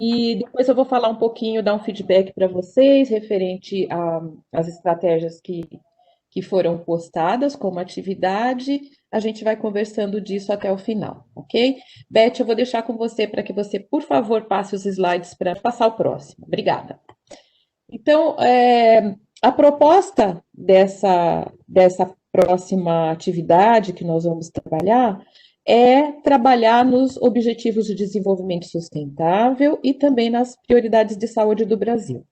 E depois eu vou falar um pouquinho, dar um feedback para vocês referente às estratégias que foram postadas como atividade. A gente vai conversando disso até o final, ok? Beth, eu vou deixar com você para que você, por favor, passe os slides para passar o próximo. Obrigada. Então, a proposta dessa próxima atividade que nós vamos trabalhar é trabalhar nos Objetivos de Desenvolvimento Sustentável e também nas prioridades de saúde do Brasil.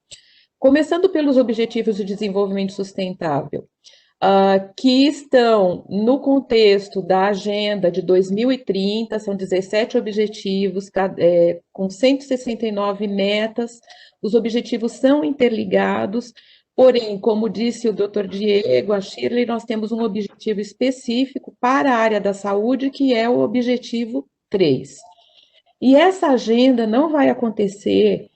Começando pelos Objetivos de Desenvolvimento Sustentável, que estão no contexto da Agenda de 2030, são 17 objetivos, com 169 metas. Os objetivos são interligados, porém, como disse o Dr. Diego, a Shirley, nós temos um objetivo específico para a área da saúde, que é o objetivo 3. E essa agenda não vai acontecer,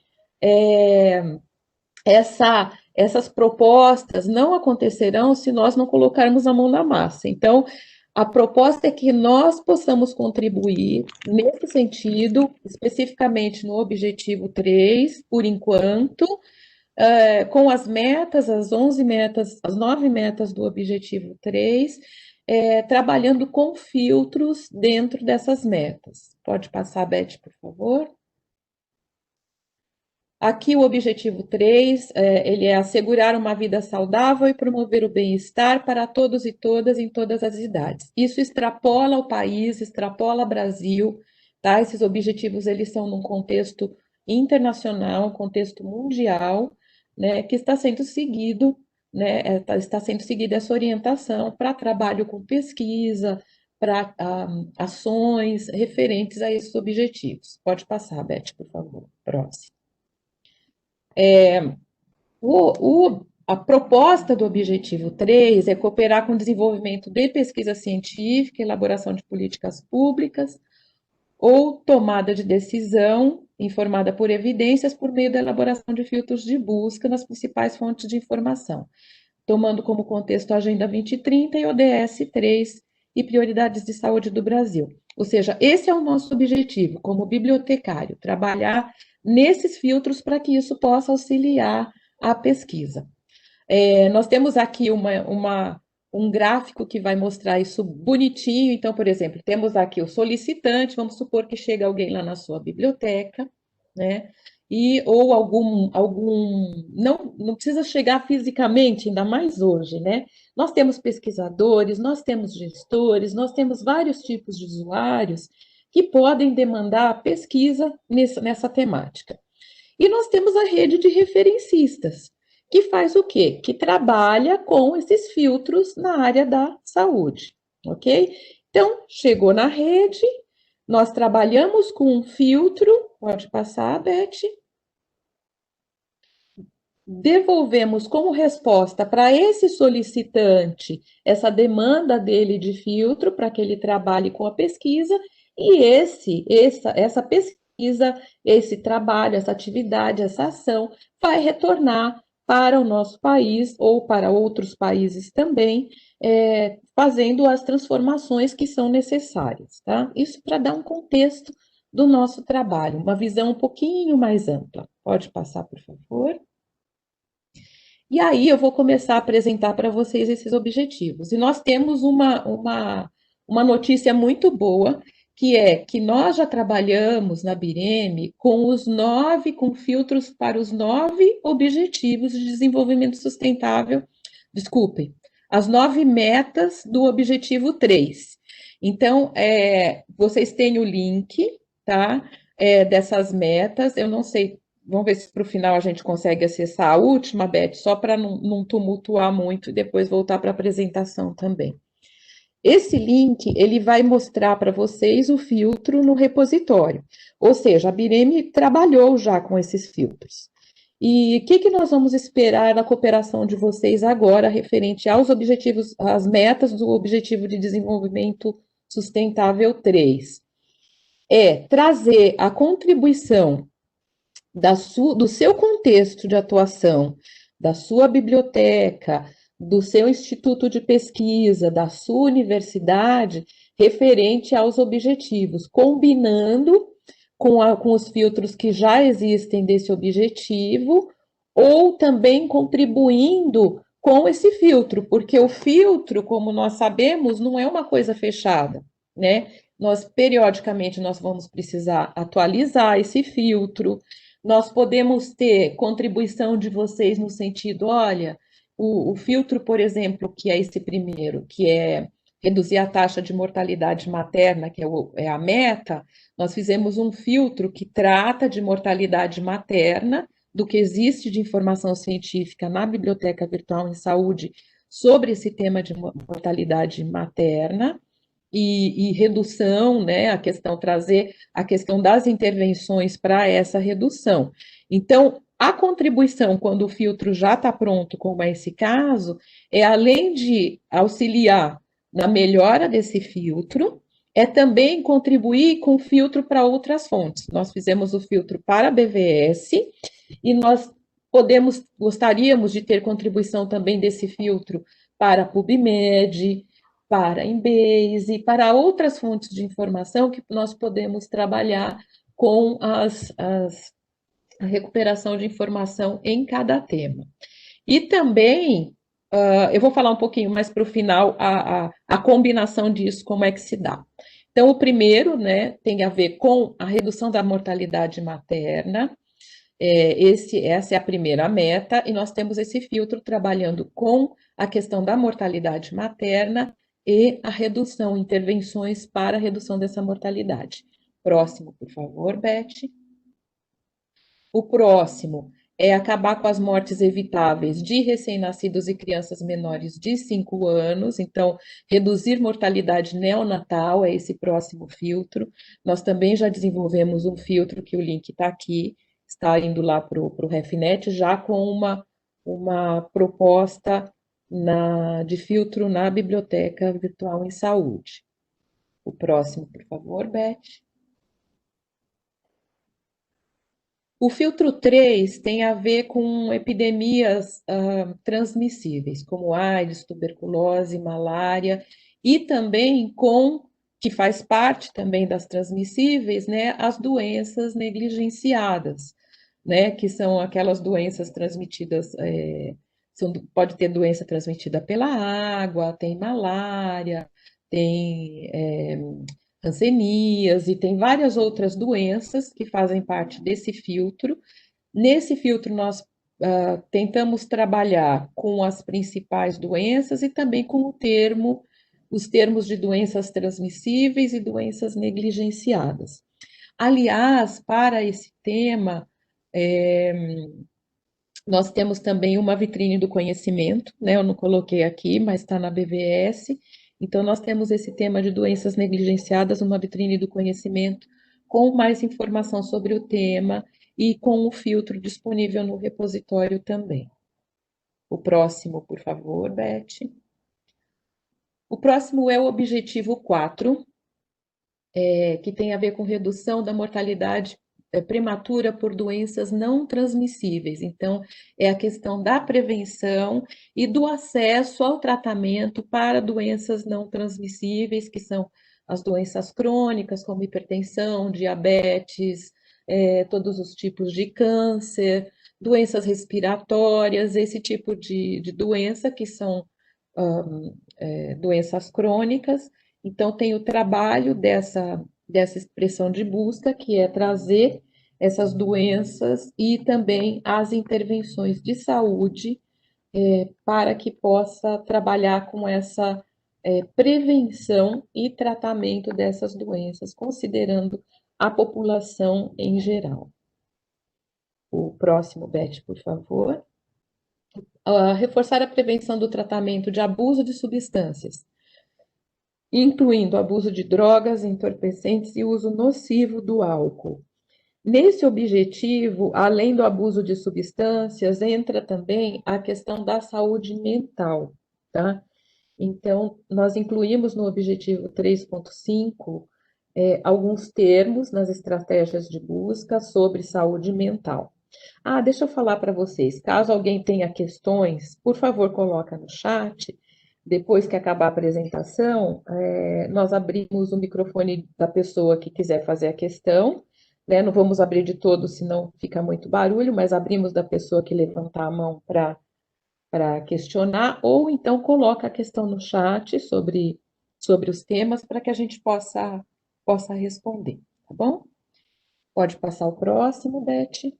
essas propostas não acontecerão se nós não colocarmos a mão na massa. Então, a proposta é que nós possamos contribuir nesse sentido, especificamente no objetivo 3, por enquanto, com as metas, as 11 metas, as 9 metas do objetivo 3, trabalhando com filtros dentro dessas metas. Pode passar, Beth, por favor? Aqui o objetivo 3, ele é assegurar uma vida saudável e promover o bem-estar para todos e todas em todas as idades. Isso extrapola o país, extrapola o Brasil, tá? Esses objetivos, eles são num contexto internacional, um contexto mundial, né, que está sendo seguido, né, está sendo seguida essa orientação para trabalho com pesquisa, para ações referentes a esses objetivos. Pode passar, Beth, por favor. Próximo. A proposta do objetivo 3 é cooperar com o desenvolvimento de pesquisa científica, elaboração de políticas públicas ou tomada de decisão informada por evidências por meio da elaboração de filtros de busca nas principais fontes de informação, tomando como contexto a Agenda 2030 e ODS 3 e prioridades de saúde do Brasil. Ou seja, esse é o nosso objetivo como bibliotecário, trabalhar nesses filtros para que isso possa auxiliar a pesquisa. Nós temos aqui um gráfico que vai mostrar isso bonitinho. Então, por exemplo, temos aqui o solicitante, vamos supor que chega alguém lá na sua biblioteca, né? Ou não precisa chegar fisicamente, ainda mais hoje, né? Nós temos pesquisadores, nós temos gestores, nós temos vários tipos de usuários que podem demandar pesquisa nessa temática. E nós temos a rede de referencistas, que faz o quê? Que trabalha com esses filtros na área da saúde, ok? Então, chegou na rede, nós trabalhamos com um filtro, pode passar, Beth, devolvemos como resposta para esse solicitante essa demanda dele de filtro para que ele trabalhe com a pesquisa, e essa pesquisa, esse trabalho, essa atividade, essa ação vai retornar para o nosso país ou para outros países também, fazendo as transformações que são necessárias, tá? Isso para dar um contexto do nosso trabalho, uma visão um pouquinho mais ampla. Pode passar, por favor. E aí eu vou começar a apresentar para vocês esses objetivos. E nós temos uma notícia muito boa, que é que nós já trabalhamos na Bireme com filtros para os 9 objetivos de desenvolvimento sustentável, desculpem, as 9 metas do objetivo 3. Então, vocês têm o link, tá? Dessas metas, eu não sei. Vamos ver se para o final a gente consegue acessar a última, Beth, só para não tumultuar muito e depois voltar para a apresentação também. Esse link, ele vai mostrar para vocês o filtro no repositório, ou seja, a Bireme trabalhou já com esses filtros. E o que nós vamos esperar da cooperação de vocês agora, referente aos objetivos, às metas do Objetivo de Desenvolvimento Sustentável 3? Trazer a contribuição do seu contexto de atuação, da sua biblioteca, do seu instituto de pesquisa, da sua universidade, referente aos objetivos, combinando com os filtros que já existem desse objetivo, ou também contribuindo com esse filtro, porque o filtro, como nós sabemos, não é uma coisa fechada, né? Nós periodicamente nós vamos precisar atualizar esse filtro. Nós podemos ter contribuição de vocês no sentido, olha, o filtro, por exemplo, que é esse primeiro, que é reduzir a taxa de mortalidade materna, que é a meta, nós fizemos um filtro que trata de mortalidade materna, do que existe de informação científica na Biblioteca Virtual em Saúde sobre esse tema de mortalidade materna e redução, né? A questão, trazer a questão das intervenções para essa redução. Então, a contribuição, quando o filtro já está pronto, como é esse caso, é além de auxiliar na melhora desse filtro, é também contribuir com filtro para outras fontes. Nós fizemos o filtro para a BVS e nós gostaríamos de ter contribuição também desse filtro para a PubMed, para a Embase, para outras fontes de informação que nós podemos trabalhar com a recuperação de informação em cada tema. E também, eu vou falar um pouquinho mais para o final, a combinação disso, como é que se dá. Então, o primeiro, né, tem a ver com a redução da mortalidade materna. Essa é a primeira meta, e nós temos esse filtro trabalhando com a questão da mortalidade materna e a redução, intervenções para a redução dessa mortalidade. Próximo, por favor, Beth. O próximo é acabar com as mortes evitáveis de recém-nascidos e crianças menores de 5 anos, então, reduzir mortalidade neonatal é esse próximo filtro. Nós também já desenvolvemos um filtro, que o link está aqui, está indo lá para o RefNet, já com uma proposta de filtro na Biblioteca Virtual em Saúde. O próximo, por favor, Beth. O filtro 3 tem a ver com epidemias transmissíveis, como AIDS, tuberculose, malária, e também com, que faz parte também das transmissíveis, né, as doenças negligenciadas, né, que são aquelas doenças transmitidas, pode ter doença transmitida pela água, tem malária, tem rancenias e tem várias outras doenças que fazem parte desse filtro. Nesse filtro, nós tentamos trabalhar com as principais doenças e também com os termos de doenças transmissíveis e doenças negligenciadas. Aliás, para esse tema, nós temos também uma vitrine do conhecimento, né? Eu não coloquei aqui, mas está na BVS. Então, nós temos esse tema de doenças negligenciadas, uma vitrine do conhecimento, com mais informação sobre o tema e com o filtro disponível no repositório também. O próximo, por favor, Beth. O próximo é o objetivo 4, que tem a ver com redução da mortalidade prematura por doenças não transmissíveis. Então, é a questão da prevenção e do acesso ao tratamento para doenças não transmissíveis, que são as doenças crônicas, como hipertensão, diabetes, todos os tipos de câncer, doenças respiratórias, esse tipo de doença que são doenças crônicas. Então, tem o trabalho dessa expressão de busca, que é trazer essas doenças e também as intervenções de saúde para que possa trabalhar com essa prevenção e tratamento dessas doenças, considerando a população em geral. O próximo, Beth, por favor. Reforçar a prevenção do tratamento de abuso de substâncias, incluindo abuso de drogas, entorpecentes e uso nocivo do álcool. Nesse objetivo, além do abuso de substâncias, entra também a questão da saúde mental, tá? Então, nós incluímos no objetivo 3.5 alguns termos nas estratégias de busca sobre saúde mental. Deixa eu falar para vocês, caso alguém tenha questões, por favor, coloca no chat. Depois que acabar a apresentação, nós abrimos o microfone da pessoa que quiser fazer a questão, né? Não vamos abrir de todos, senão fica muito barulho, mas abrimos da pessoa que levantar a mão para questionar, ou então coloca a questão no chat sobre os temas para que a gente possa responder, tá bom? Pode passar o próximo, Beth.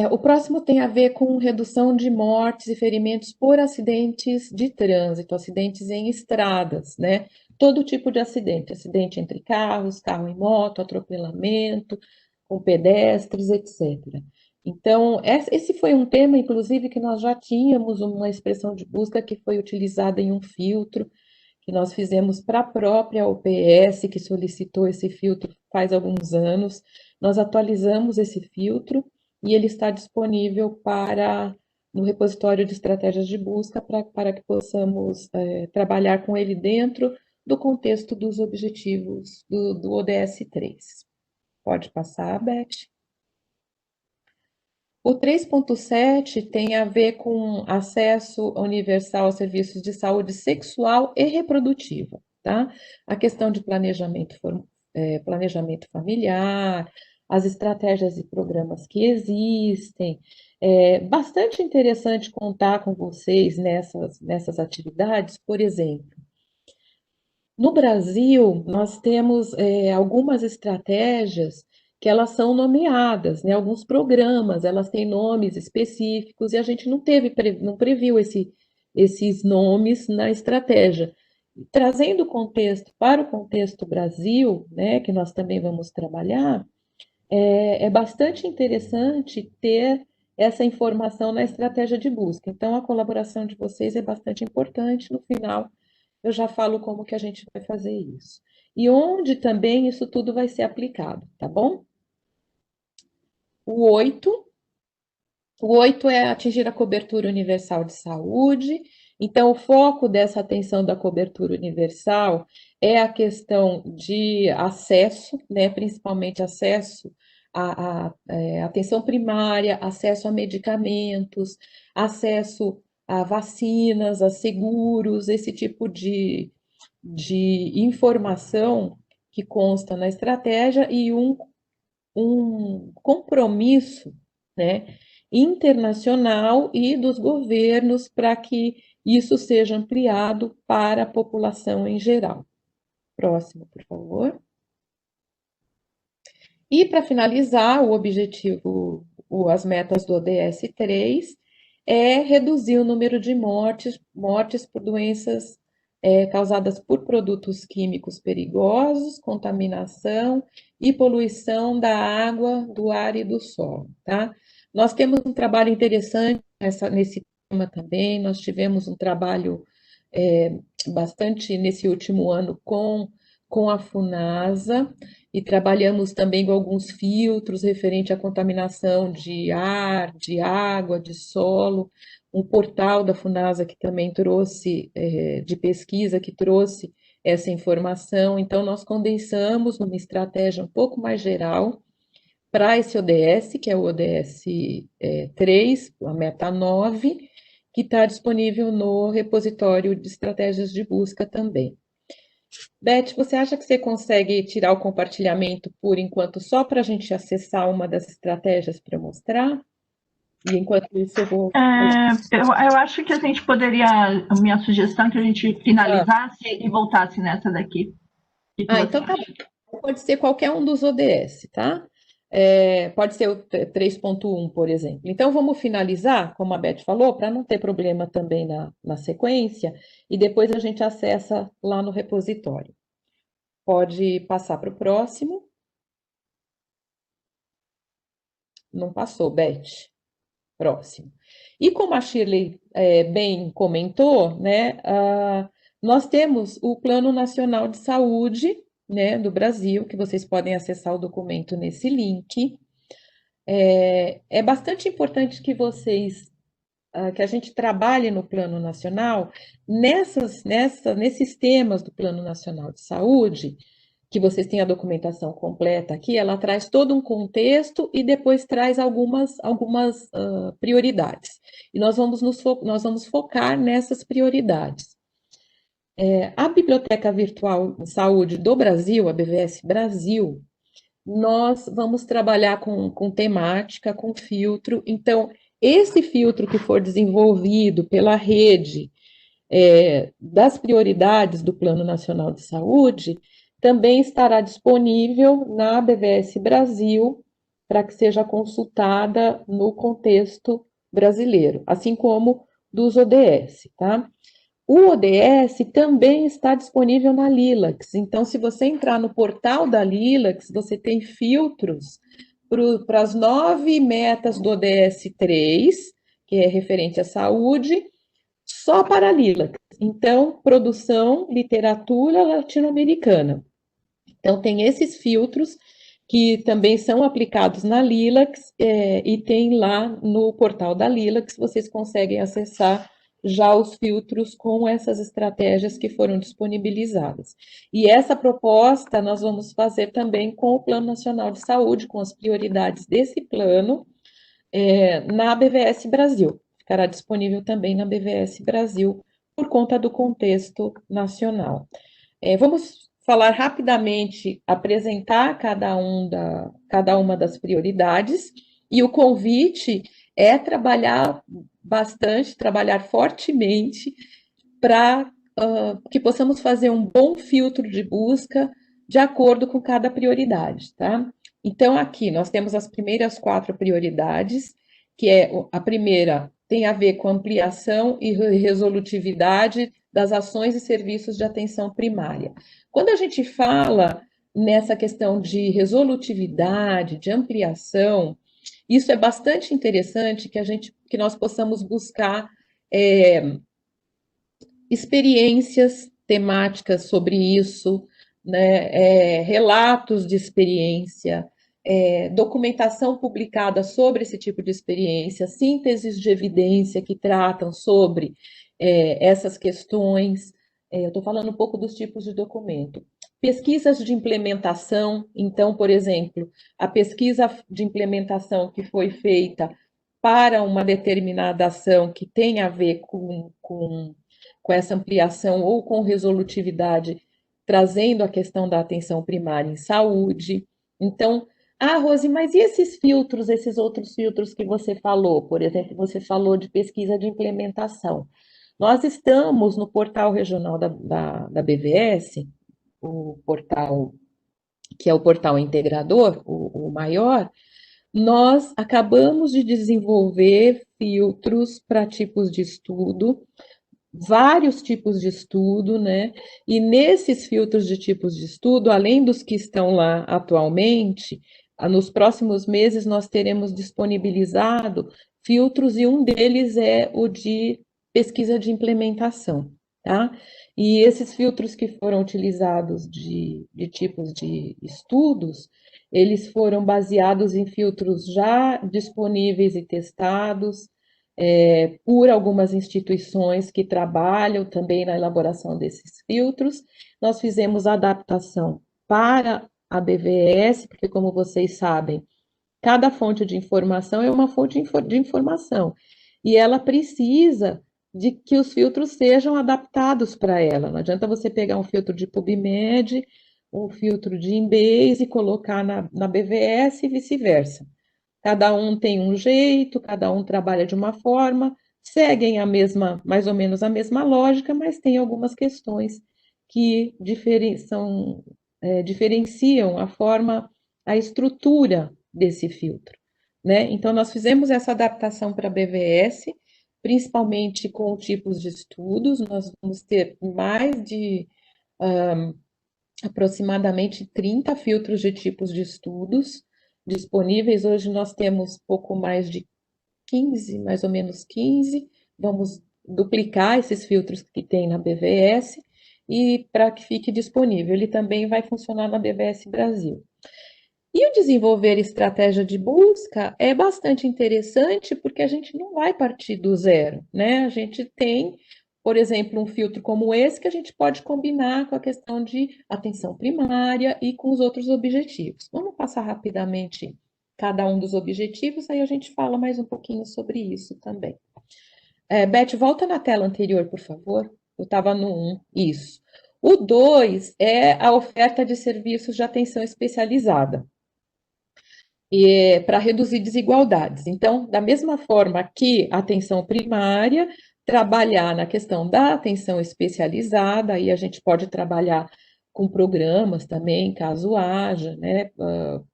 O próximo tem a ver com redução de mortes e ferimentos por acidentes de trânsito, acidentes em estradas, né? Todo tipo de acidente, acidente entre carros, carro e moto, atropelamento, com pedestres, etc. Então, esse foi um tema, inclusive, que nós já tínhamos uma expressão de busca que foi utilizada em um filtro que nós fizemos para a própria OPS, que solicitou esse filtro faz alguns anos. Nós atualizamos esse filtro e ele está disponível no repositório de estratégias de busca para que possamos trabalhar com ele dentro do contexto dos objetivos do ODS 3. Pode passar, Beth. O 3.7 tem a ver com acesso universal aos serviços de saúde sexual e reprodutiva, tá? A questão de planejamento familiar, as estratégias e programas que existem. É bastante interessante contar com vocês nessas atividades, por exemplo. No Brasil, nós temos algumas estratégias que elas são nomeadas, né? Alguns programas, elas têm nomes específicos e a gente não previu esses nomes na estratégia. Trazendo o contexto para o contexto Brasil, né, que nós também vamos trabalhar, é bastante interessante ter essa informação na estratégia de busca. Então, a colaboração de vocês é bastante importante. No final, eu já falo como que a gente vai fazer isso. E onde também isso tudo vai ser aplicado, tá bom? O 8, o 8 é atingir a cobertura universal de saúde. Então, o foco dessa atenção da cobertura universal é a questão de acesso, né, principalmente acesso à atenção primária, acesso a medicamentos, acesso a vacinas, a seguros, esse tipo de informação que consta na estratégia e um compromisso, né, internacional e dos governos para que isso seja ampliado para a população em geral. Próximo, por favor. E para finalizar, o objetivo, as metas do ODS 3 é reduzir o número de mortes por doenças causadas por produtos químicos perigosos, contaminação e poluição da água, do ar e do solo, tá? Nós temos um trabalho interessante nesse tema também, nós tivemos um trabalho bastante nesse último ano com a Funasa, e trabalhamos também com alguns filtros referente à contaminação de ar, de água, de solo, um portal da Funasa que também trouxe, de pesquisa, que trouxe essa informação. Então, nós condensamos numa estratégia um pouco mais geral para esse ODS, que é o ODS 3, a meta 9, que está disponível no repositório de estratégias de busca também. Beth, você acha que você consegue tirar o compartilhamento por enquanto só para a gente acessar uma das estratégias para mostrar? E enquanto isso eu vou. Eu acho que a gente poderia, a minha sugestão é que a gente finalizasse e voltasse nessa daqui. Então tá bom. Pode ser qualquer um dos ODS, tá? Pode ser o 3.1, por exemplo. Então vamos finalizar, como a Beth falou, para não ter problema também na sequência, e depois a gente acessa lá no repositório. Pode passar para o próximo. Não passou, Beth. Próximo. E como a Shirley bem comentou, né, nós temos o Plano Nacional de Saúde, né, do Brasil, que vocês podem acessar o documento nesse link. É bastante importante que que a gente trabalhe no Plano Nacional nesses temas do Plano Nacional de Saúde, que vocês têm a documentação completa aqui, ela traz todo um contexto e depois traz algumas prioridades. E nós vamos focar nessas prioridades. A Biblioteca Virtual de Saúde do Brasil, a BVS Brasil, nós vamos trabalhar com temática, com filtro. Então, esse filtro que for desenvolvido pela rede das prioridades do Plano Nacional de Saúde também estará disponível na BVS Brasil para que seja consultada no contexto brasileiro, assim como dos ODS, tá? O ODS também está disponível na Lilacs, então se você entrar no portal da Lilacs, você tem filtros para as 9 metas do ODS 3, que é referente à saúde, só para a Lilacs. Então, produção, literatura latino-americana. Então, tem esses filtros que também são aplicados na Lilacs e tem lá no portal da Lilacs, vocês conseguem acessar já os filtros com essas estratégias que foram disponibilizadas. E essa proposta nós vamos fazer também com o Plano Nacional de Saúde, com as prioridades desse plano, na BVS Brasil. Ficará disponível também na BVS Brasil, por conta do contexto nacional. Vamos falar rapidamente, apresentar cada uma das prioridades, e o convite é trabalhar bastante, trabalhar fortemente para que possamos fazer um bom filtro de busca de acordo com cada prioridade, tá? Então, aqui nós temos as primeiras 4 prioridades, que é a primeira tem a ver com ampliação e resolutividade das ações e serviços de atenção primária. Quando a gente fala nessa questão de resolutividade, de ampliação, isso é bastante interessante que nós possamos buscar experiências temáticas sobre isso, né, relatos de experiência, documentação publicada sobre esse tipo de experiência, sínteses de evidência que tratam sobre essas questões. Eu estou falando um pouco dos tipos de documento. Pesquisas de implementação, então, por exemplo, a pesquisa de implementação que foi feita para uma determinada ação que tem a ver com essa ampliação ou com resolutividade, trazendo a questão da atenção primária em saúde. Então, Rose, mas e esses filtros, esses outros filtros que você falou? Por exemplo, você falou de pesquisa de implementação. Nós estamos no portal regional da BVS, o portal que é o portal integrador, o maior, nós acabamos de desenvolver filtros para tipos de estudo, vários tipos de estudo, né? E nesses filtros de tipos de estudo, além dos que estão lá atualmente, nos próximos meses nós teremos disponibilizado filtros e um deles é o de pesquisa de implementação, tá? E esses filtros que foram utilizados de tipos de estudos, eles foram baseados em filtros já disponíveis e testados, por algumas instituições que trabalham também na elaboração desses filtros. Nós fizemos a adaptação para a BVS, porque, como vocês sabem, cada fonte de informação é uma fonte de informação, e ela precisa de que os filtros sejam adaptados para ela. Não adianta você pegar um filtro de PubMed, um filtro de Embase e colocar na BVS e vice-versa. Cada um tem um jeito, cada um trabalha de uma forma, seguem mais ou menos a mesma lógica, mas tem algumas questões que diferenciam a forma, a estrutura desse filtro, né? Então, nós fizemos essa adaptação para a BVS, principalmente com tipos de estudos, nós vamos ter mais de aproximadamente 30 filtros de tipos de estudos disponíveis. Hoje nós temos pouco mais de 15, mais ou menos 15. Vamos duplicar esses filtros que tem na BVS e para que fique disponível. Ele também vai funcionar na BVS Brasil. E o desenvolver estratégia de busca é bastante interessante porque a gente não vai partir do zero, né? A gente tem, por exemplo, um filtro como esse que a gente pode combinar com a questão de atenção primária e com os outros objetivos. Vamos passar rapidamente cada um dos objetivos, aí a gente fala mais um pouquinho sobre isso também. Beth, volta na tela anterior, por favor. Eu estava no 1, isso. O 2 é a oferta de serviços de atenção especializada. para reduzir desigualdades. Então, da mesma forma que a atenção primária, trabalhar na questão da atenção especializada, aí a gente pode trabalhar com programas também, caso haja, né,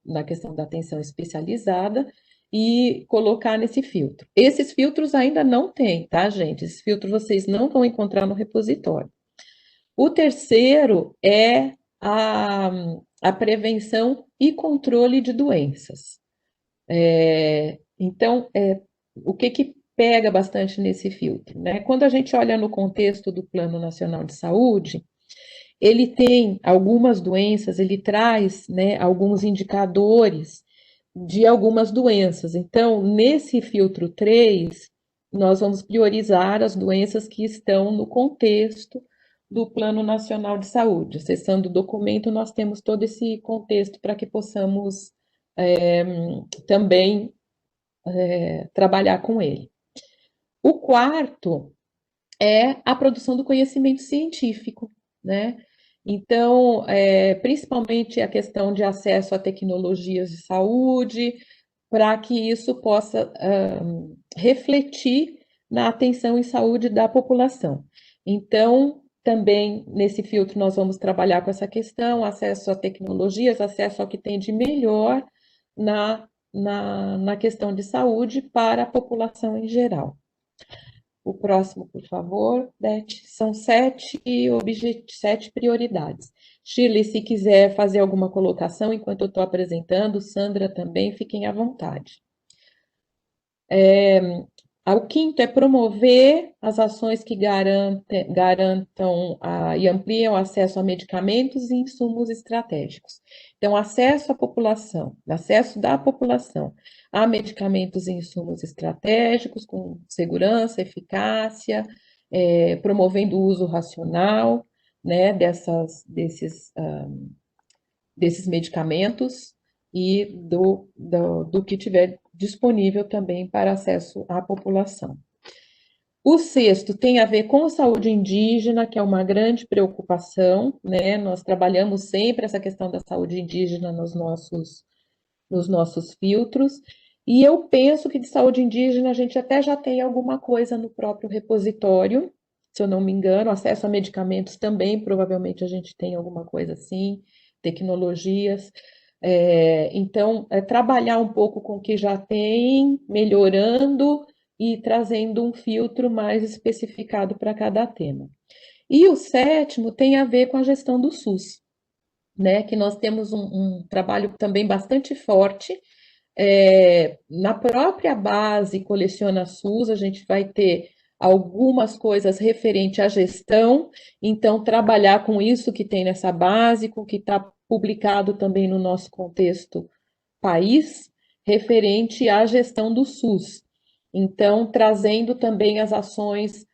na questão da atenção especializada, e colocar nesse filtro. Esses filtros ainda não tem, tá, gente? Esses filtros vocês não vão encontrar no repositório. O terceiro é a prevenção e controle de doenças. Então, o que pega bastante nesse filtro, né? Quando a gente olha no contexto do Plano Nacional de Saúde, ele tem algumas doenças, ele traz, né, alguns indicadores de algumas doenças. Então, nesse filtro 3, nós vamos priorizar as doenças que estão no contexto do Plano Nacional de Saúde. Acessando o documento, nós temos todo esse contexto para que possamos também trabalhar com ele. O quarto é a produção do conhecimento científico, né? Então, principalmente a questão de acesso a tecnologias de saúde, para que isso possa refletir na atenção em saúde da população. Então, também nesse filtro nós vamos trabalhar com essa questão, acesso a tecnologias, acesso ao que tem de melhor na questão de saúde para a população em geral. O próximo, por favor, Beth. São 7 prioridades. Shirley, se quiser fazer alguma colocação enquanto eu estou apresentando, Sandra também, fiquem à vontade. O quinto é promover as ações que garantam e ampliam o acesso a medicamentos e insumos estratégicos. Então, acesso da população a medicamentos e insumos estratégicos com segurança, eficácia, promovendo o uso racional, né, desses medicamentos e do que tiver disponível também para acesso à população. O sexto tem a ver com a saúde indígena, que é uma grande preocupação, né? Nós trabalhamos sempre essa questão da saúde indígena nos nossos filtros, e eu penso que de saúde indígena a gente até já tem alguma coisa no próprio repositório, se eu não me engano, acesso a medicamentos também, provavelmente a gente tem alguma coisa assim, tecnologias. Então, trabalhar um pouco com o que já tem, melhorando e trazendo um filtro mais especificado para cada tema. E o sétimo tem a ver com a gestão do SUS, né? Que nós temos um trabalho também bastante forte. Na própria base Coleciona SUS, a gente vai ter algumas coisas referente à gestão, então trabalhar com isso que tem nessa base, com o que está publicado também no nosso contexto país, referente à gestão do SUS. Então, trazendo também as ações,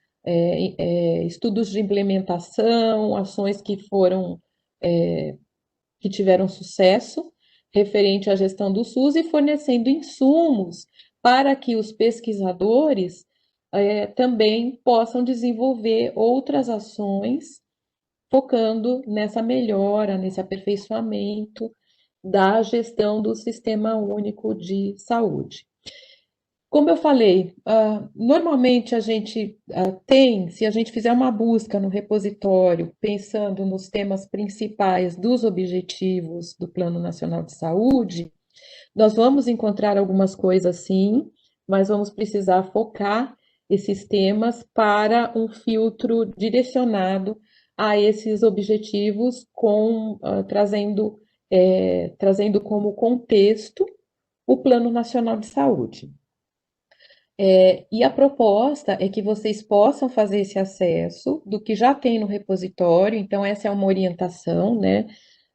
estudos de implementação, ações que tiveram sucesso referente à gestão do SUS e fornecendo insumos para que os pesquisadores também possam desenvolver outras ações focando nessa melhora, nesse aperfeiçoamento da gestão do Sistema Único de Saúde. Como eu falei, normalmente a gente se a gente fizer uma busca no repositório, pensando nos temas principais dos objetivos do Plano Nacional de Saúde, nós vamos encontrar algumas coisas sim, mas vamos precisar focar esses temas para um filtro direcionado a esses objetivos, trazendo como contexto o Plano Nacional de Saúde. E a proposta é que vocês possam fazer esse acesso do que já tem no repositório, então essa é uma orientação, né?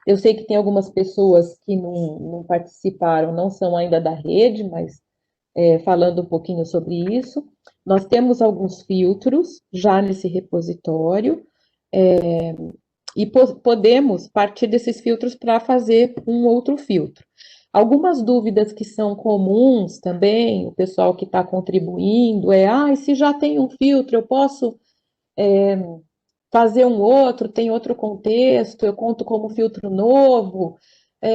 Eu sei que tem algumas pessoas que não participaram, não são ainda da rede, mas falando um pouquinho sobre isso, nós temos alguns filtros já nesse repositório, e podemos partir desses filtros para fazer um outro filtro. Algumas dúvidas que são comuns também, o pessoal que está contribuindo, e se já tem um filtro, eu posso fazer um outro, tem outro contexto, eu conto como filtro novo.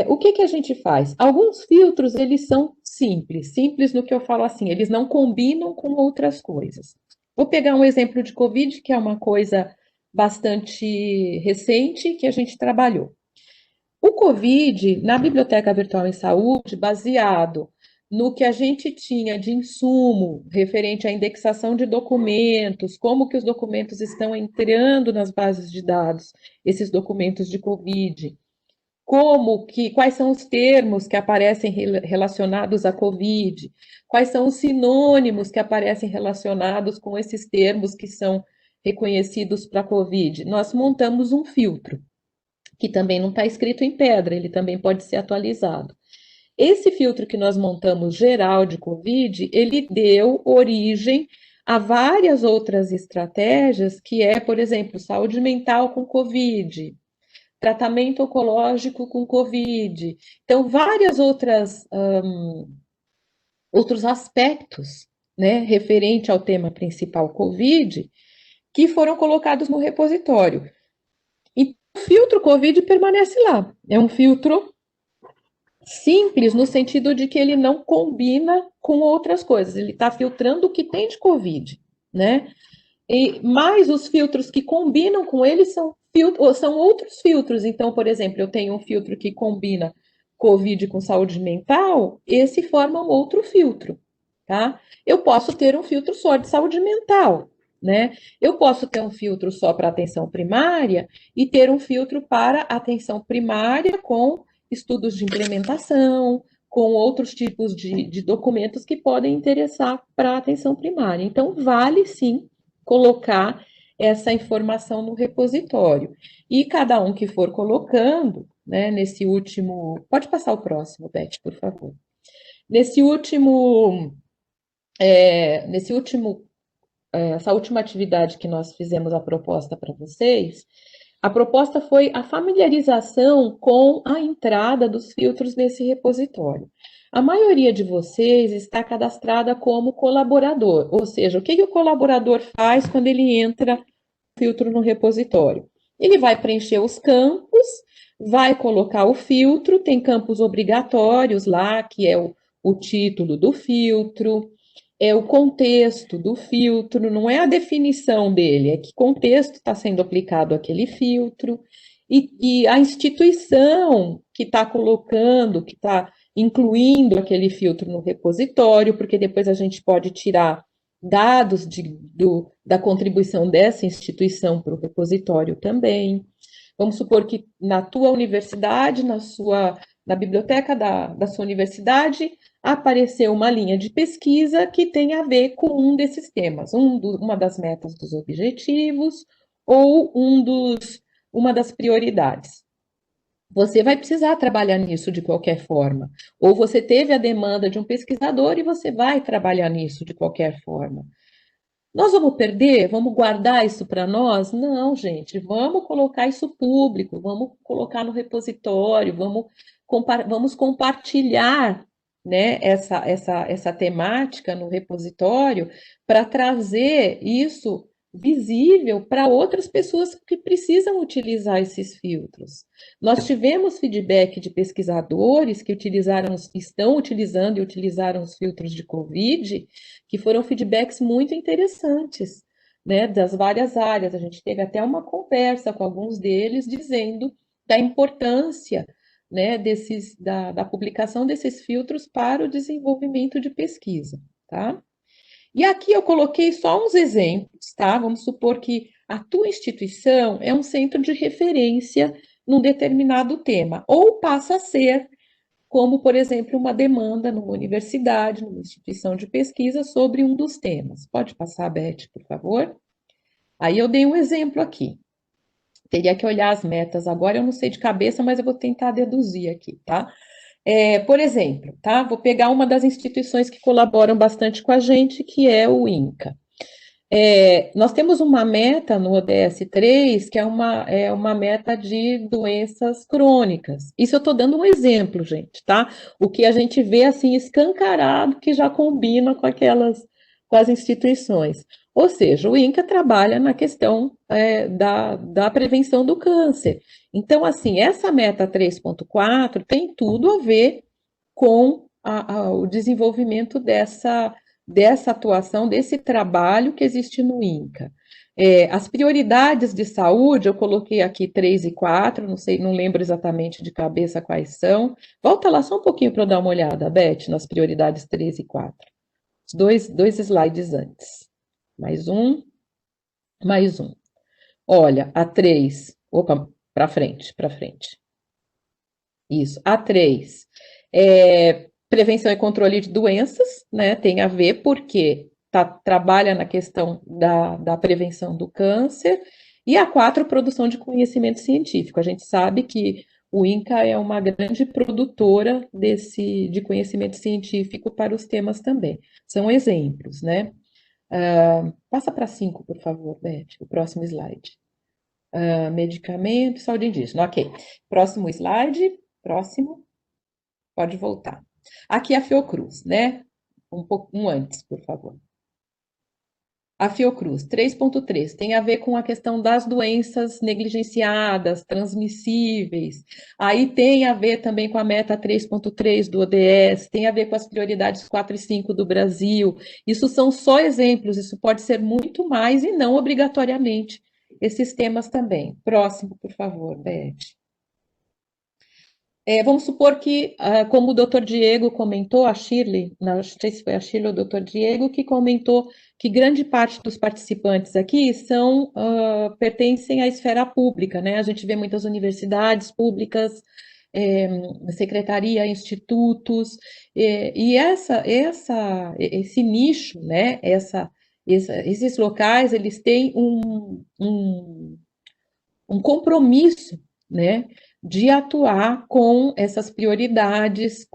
o que que a gente faz? Alguns filtros, eles são simples no que eu falo assim, eles não combinam com outras coisas. Vou pegar um exemplo de Covid, que é uma coisa bastante recente que a gente trabalhou. O Covid, na Biblioteca Virtual em Saúde, baseado no que a gente tinha de insumo referente à indexação de documentos, como que os documentos estão entrando nas bases de dados, esses documentos de Covid, quais são os termos que aparecem relacionados à Covid, quais são os sinônimos que aparecem relacionados com esses termos que são reconhecidos para a Covid. Nós montamos um filtro que também não está escrito em pedra, ele também pode ser atualizado. Esse filtro que nós montamos geral de Covid, ele deu origem a várias outras estratégias, que é, por exemplo, saúde mental com Covid, tratamento oncológico com Covid. Então, várias outros aspectos, né, referente ao tema principal Covid, que foram colocados no repositório. E o filtro Covid permanece lá. É um filtro simples no sentido de que ele não combina com outras coisas. Ele está filtrando o que tem de Covid, né? Mas os filtros que combinam com ele são outros filtros. Então, por exemplo, eu tenho um filtro que combina Covid com saúde mental, esse forma um outro filtro, tá? Eu posso ter um filtro só de saúde mental, né? Eu posso ter um filtro só para atenção primária e ter um filtro para atenção primária com estudos de implementação, com outros tipos de documentos que podem interessar para a atenção primária. Então, vale sim colocar essa informação no repositório. E cada um que for colocando, né, nesse último. Pode passar o próximo, Beth, por favor. Nesse último. Essa última atividade que nós fizemos a proposta para vocês, a proposta foi a familiarização com a entrada dos filtros nesse repositório. A maioria de vocês está cadastrada como colaborador, ou seja, o que o colaborador faz quando ele entra filtro no repositório? Ele vai preencher os campos, vai colocar o filtro, tem campos obrigatórios lá, que é o título do filtro, é o contexto do filtro, não é a definição dele, é que contexto está sendo aplicado aquele filtro, e a instituição que está colocando, que está incluindo aquele filtro no repositório, porque depois a gente pode tirar dados da contribuição dessa instituição para o repositório também. Vamos supor que na tua universidade, na biblioteca da sua universidade, apareceu uma linha de pesquisa que tem a ver com um desses temas, uma das metas dos objetivos ou uma das prioridades. Você vai precisar trabalhar nisso de qualquer forma. Ou você teve a demanda de um pesquisador e você vai trabalhar nisso de qualquer forma. Nós vamos perder? Vamos guardar isso para nós? Não, gente, vamos colocar isso público, vamos colocar no repositório, vamos compartilhar, né, essa temática no repositório para trazer isso visível para outras pessoas que precisam utilizar esses filtros. Nós tivemos feedback de pesquisadores que estão utilizando e utilizaram os filtros de Covid, que foram feedbacks muito interessantes, né, das várias áreas. A gente teve até uma conversa com alguns deles dizendo da importância, né, da publicação desses filtros para o desenvolvimento de pesquisa, tá? E aqui eu coloquei só uns exemplos, tá? Vamos supor que a tua instituição é um centro de referência num determinado tema, ou passa a ser, como, por exemplo, uma demanda numa universidade, numa instituição de pesquisa sobre um dos temas. Pode passar, Beth, por favor? Aí eu dei um exemplo aqui. Teria que olhar as metas agora, eu não sei de cabeça, mas eu vou tentar deduzir aqui, tá? Por exemplo, tá? Vou pegar uma das instituições que colaboram bastante com a gente, que é o INCA. Nós temos uma meta no ODS 3, que é uma meta de doenças crônicas. Isso eu estou dando um exemplo, gente, tá? O que a gente vê assim escancarado que já combina com com as instituições. Ou seja, o INCA trabalha na questão da prevenção do câncer. Então, assim, essa meta 3.4 tem tudo a ver com o desenvolvimento dessa atuação, desse trabalho que existe no INCA. As prioridades de saúde, eu coloquei aqui 3 e 4, não sei, não lembro exatamente de cabeça quais são. Volta lá só um pouquinho para eu dar uma olhada, Beth, nas prioridades 3 e 4. Dois slides antes. Mais um, mais um. Olha, a 3. Opa, para frente, para frente. Isso, a 3. Prevenção e controle de doenças, né? Tem a ver porque trabalha na questão da prevenção do câncer. E a 4, produção de conhecimento científico. A gente sabe que o INCA é uma grande produtora de conhecimento científico para os temas também. São exemplos, né? Passa para 5, por favor, Beth, o próximo slide. Medicamento, saúde indígena, ok. Próximo slide, próximo, pode voltar. Aqui a Fiocruz, né? Um antes, por favor. A Fiocruz, 3.3, tem a ver com a questão das doenças negligenciadas, transmissíveis. Aí tem a ver também com a meta 3.3 do ODS, tem a ver com as prioridades 4 e 5 do Brasil. Isso são só exemplos, isso pode ser muito mais e não obrigatoriamente esses temas também. Próximo, por favor, Beth. Vamos supor que, como o doutor Diego comentou, a Shirley, não sei se foi a Shirley ou o doutor Diego, que comentou que grande parte dos participantes aqui pertencem à esfera pública, né? A gente vê muitas universidades públicas, secretaria, institutos, e esse nicho, né? Esses locais, eles têm um compromisso, né, de atuar com essas prioridades,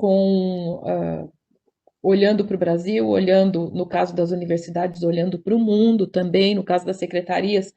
olhando para o Brasil, olhando, no caso das universidades, olhando para o mundo também, no caso das secretarias,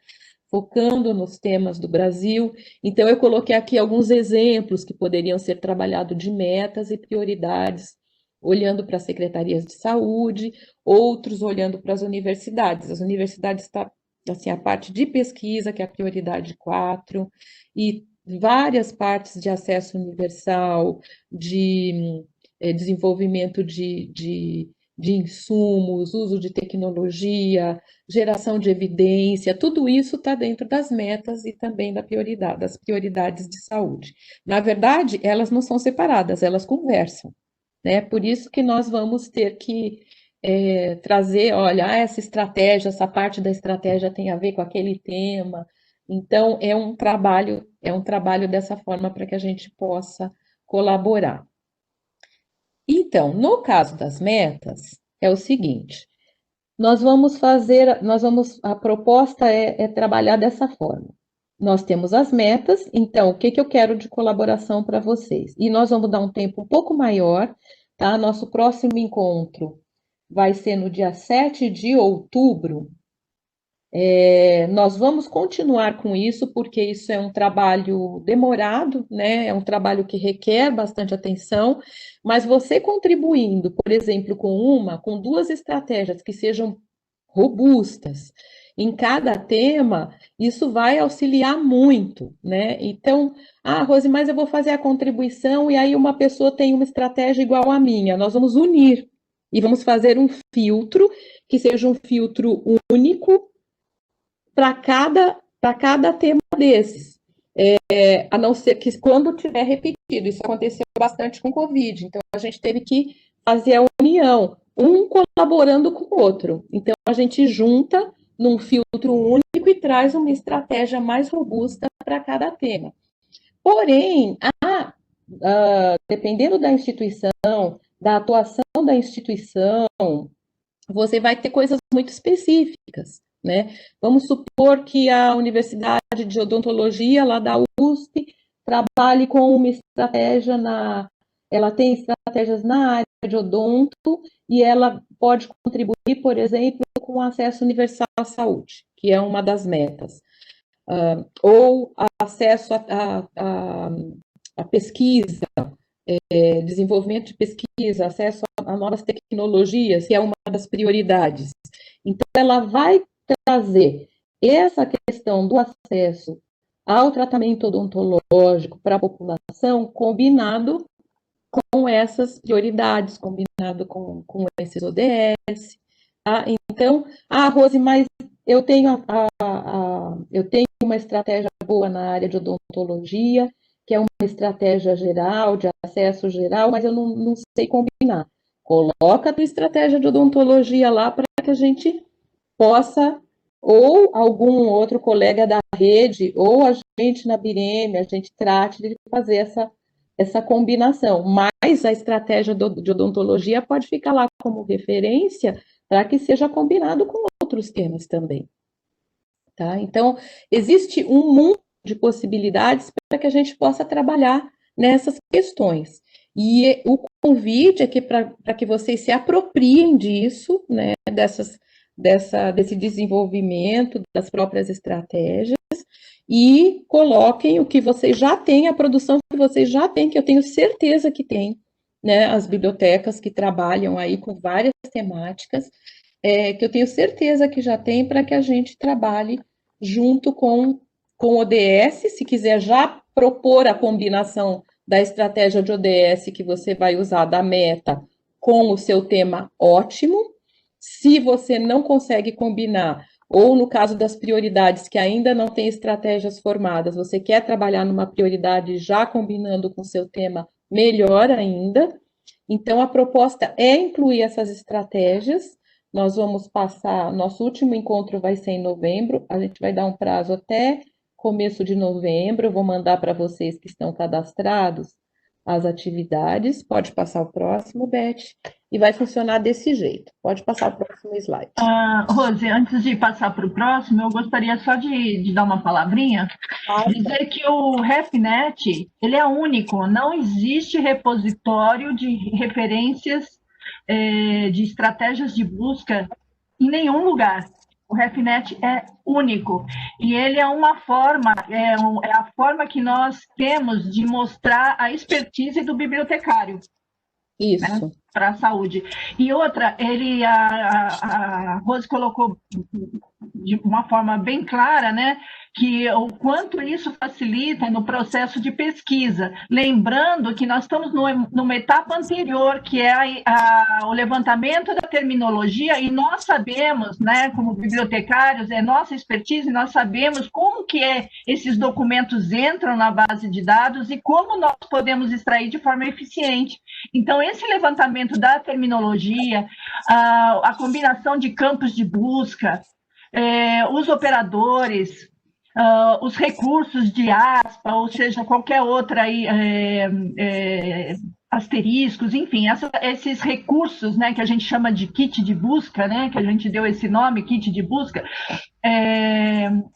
focando nos temas do Brasil. Então, eu coloquei aqui alguns exemplos que poderiam ser trabalhados de metas e prioridades, olhando para as secretarias de saúde, outros olhando para as universidades. As universidades estão assim, a parte de pesquisa, que é a prioridade 4, e várias partes de acesso universal, de desenvolvimento de insumos, uso de tecnologia, geração de evidência, tudo isso está dentro das metas e também das prioridades de saúde. Na verdade, elas não são separadas, elas conversam, né? Por isso que nós vamos ter que trazer, olha, essa parte da estratégia tem a ver com aquele tema. Então, é um trabalho dessa forma para que a gente possa colaborar. Então, no caso das metas, é o seguinte, a proposta é trabalhar dessa forma. Nós temos as metas, então, o que eu quero de colaboração para vocês? E nós vamos dar um tempo um pouco maior, tá? Nosso próximo encontro vai ser no dia 7 de outubro. Nós vamos continuar com isso, porque isso é um trabalho demorado, né? É um trabalho que requer bastante atenção, mas você contribuindo, por exemplo, com duas estratégias que sejam robustas em cada tema, isso vai auxiliar muito, né? Então, Rose, mas eu vou fazer a contribuição e aí uma pessoa tem uma estratégia igual à minha. Nós vamos unir e vamos fazer um filtro que seja um filtro único para cada tema desses. A não ser que quando tiver repetido, isso aconteceu bastante com o Covid, então a gente teve que fazer a união, um colaborando com o outro. Então a gente junta num filtro único e traz uma estratégia mais robusta para cada tema. Porém, dependendo da instituição, da atuação da instituição, você vai ter coisas muito específicas, né? Vamos supor que a Universidade de Odontologia, lá da USP, trabalhe com uma estratégia ela tem estratégias na área de odonto e ela pode contribuir, por exemplo, com acesso universal à saúde, que é uma das metas. Ou acesso à pesquisa, desenvolvimento de pesquisa, acesso a novas tecnologias, que é uma das prioridades. Então, ela vai trazer essa questão do acesso ao tratamento odontológico para a população combinado com essas prioridades, combinado com esses ODS. Tá? Então, Rose, mas eu tenho, eu tenho uma estratégia boa na área de odontologia, que é uma estratégia geral, de acesso geral, mas eu não sei combinar. Coloca a tua estratégia de odontologia lá para que a gente possa, ou algum outro colega da rede, ou a gente na Bireme, a gente trate de fazer essa combinação. Mas a estratégia de odontologia pode ficar lá como referência para que seja combinado com outros temas também. Tá? Então, existe um mundo de possibilidades para que a gente possa trabalhar nessas questões. E o convite é que para que vocês se apropriem disso, né, desse desenvolvimento das próprias estratégias e coloquem o que vocês já têm, a produção que vocês já têm, que eu tenho certeza que tem, né, as bibliotecas que trabalham aí com várias temáticas, que eu tenho certeza que já tem, para que a gente trabalhe junto com o ODS, se quiser já propor a combinação da estratégia de ODS que você vai usar da meta com o seu tema, ótimo. Se você não consegue combinar, ou no caso das prioridades que ainda não tem estratégias formadas, você quer trabalhar numa prioridade já combinando com o seu tema, melhor ainda. Então, a proposta é incluir essas estratégias. Nós vamos passar, nosso último encontro vai ser em novembro, a gente vai dar um prazo até começo de novembro, eu vou mandar para vocês que estão cadastrados as atividades. Pode passar o próximo, Beth, e vai funcionar desse jeito. Pode passar o próximo slide. Rose, antes de passar para o próximo, eu gostaria só de dar uma palavrinha, dizer que o RefNet, ele é único, não existe repositório de referências de estratégias de busca em nenhum lugar. O RefNet é único e ele é uma forma, é a forma que nós temos de mostrar a expertise do bibliotecário. Isso. Né, para a saúde. E outra, a Rose colocou de uma forma bem clara, né, que o quanto isso facilita no processo de pesquisa. Lembrando que nós estamos numa etapa anterior, que é o levantamento da terminologia, e nós sabemos, né, como bibliotecários, é nossa expertise, nós sabemos como que esses documentos entram na base de dados e como nós podemos extrair de forma eficiente. Então, esse levantamento da terminologia, a combinação de campos de busca, os operadores, os recursos de aspa, ou seja, qualquer outra aí, asteriscos, enfim, esses recursos, né, que a gente chama de kit de busca, né, que a gente deu esse nome, kit de busca,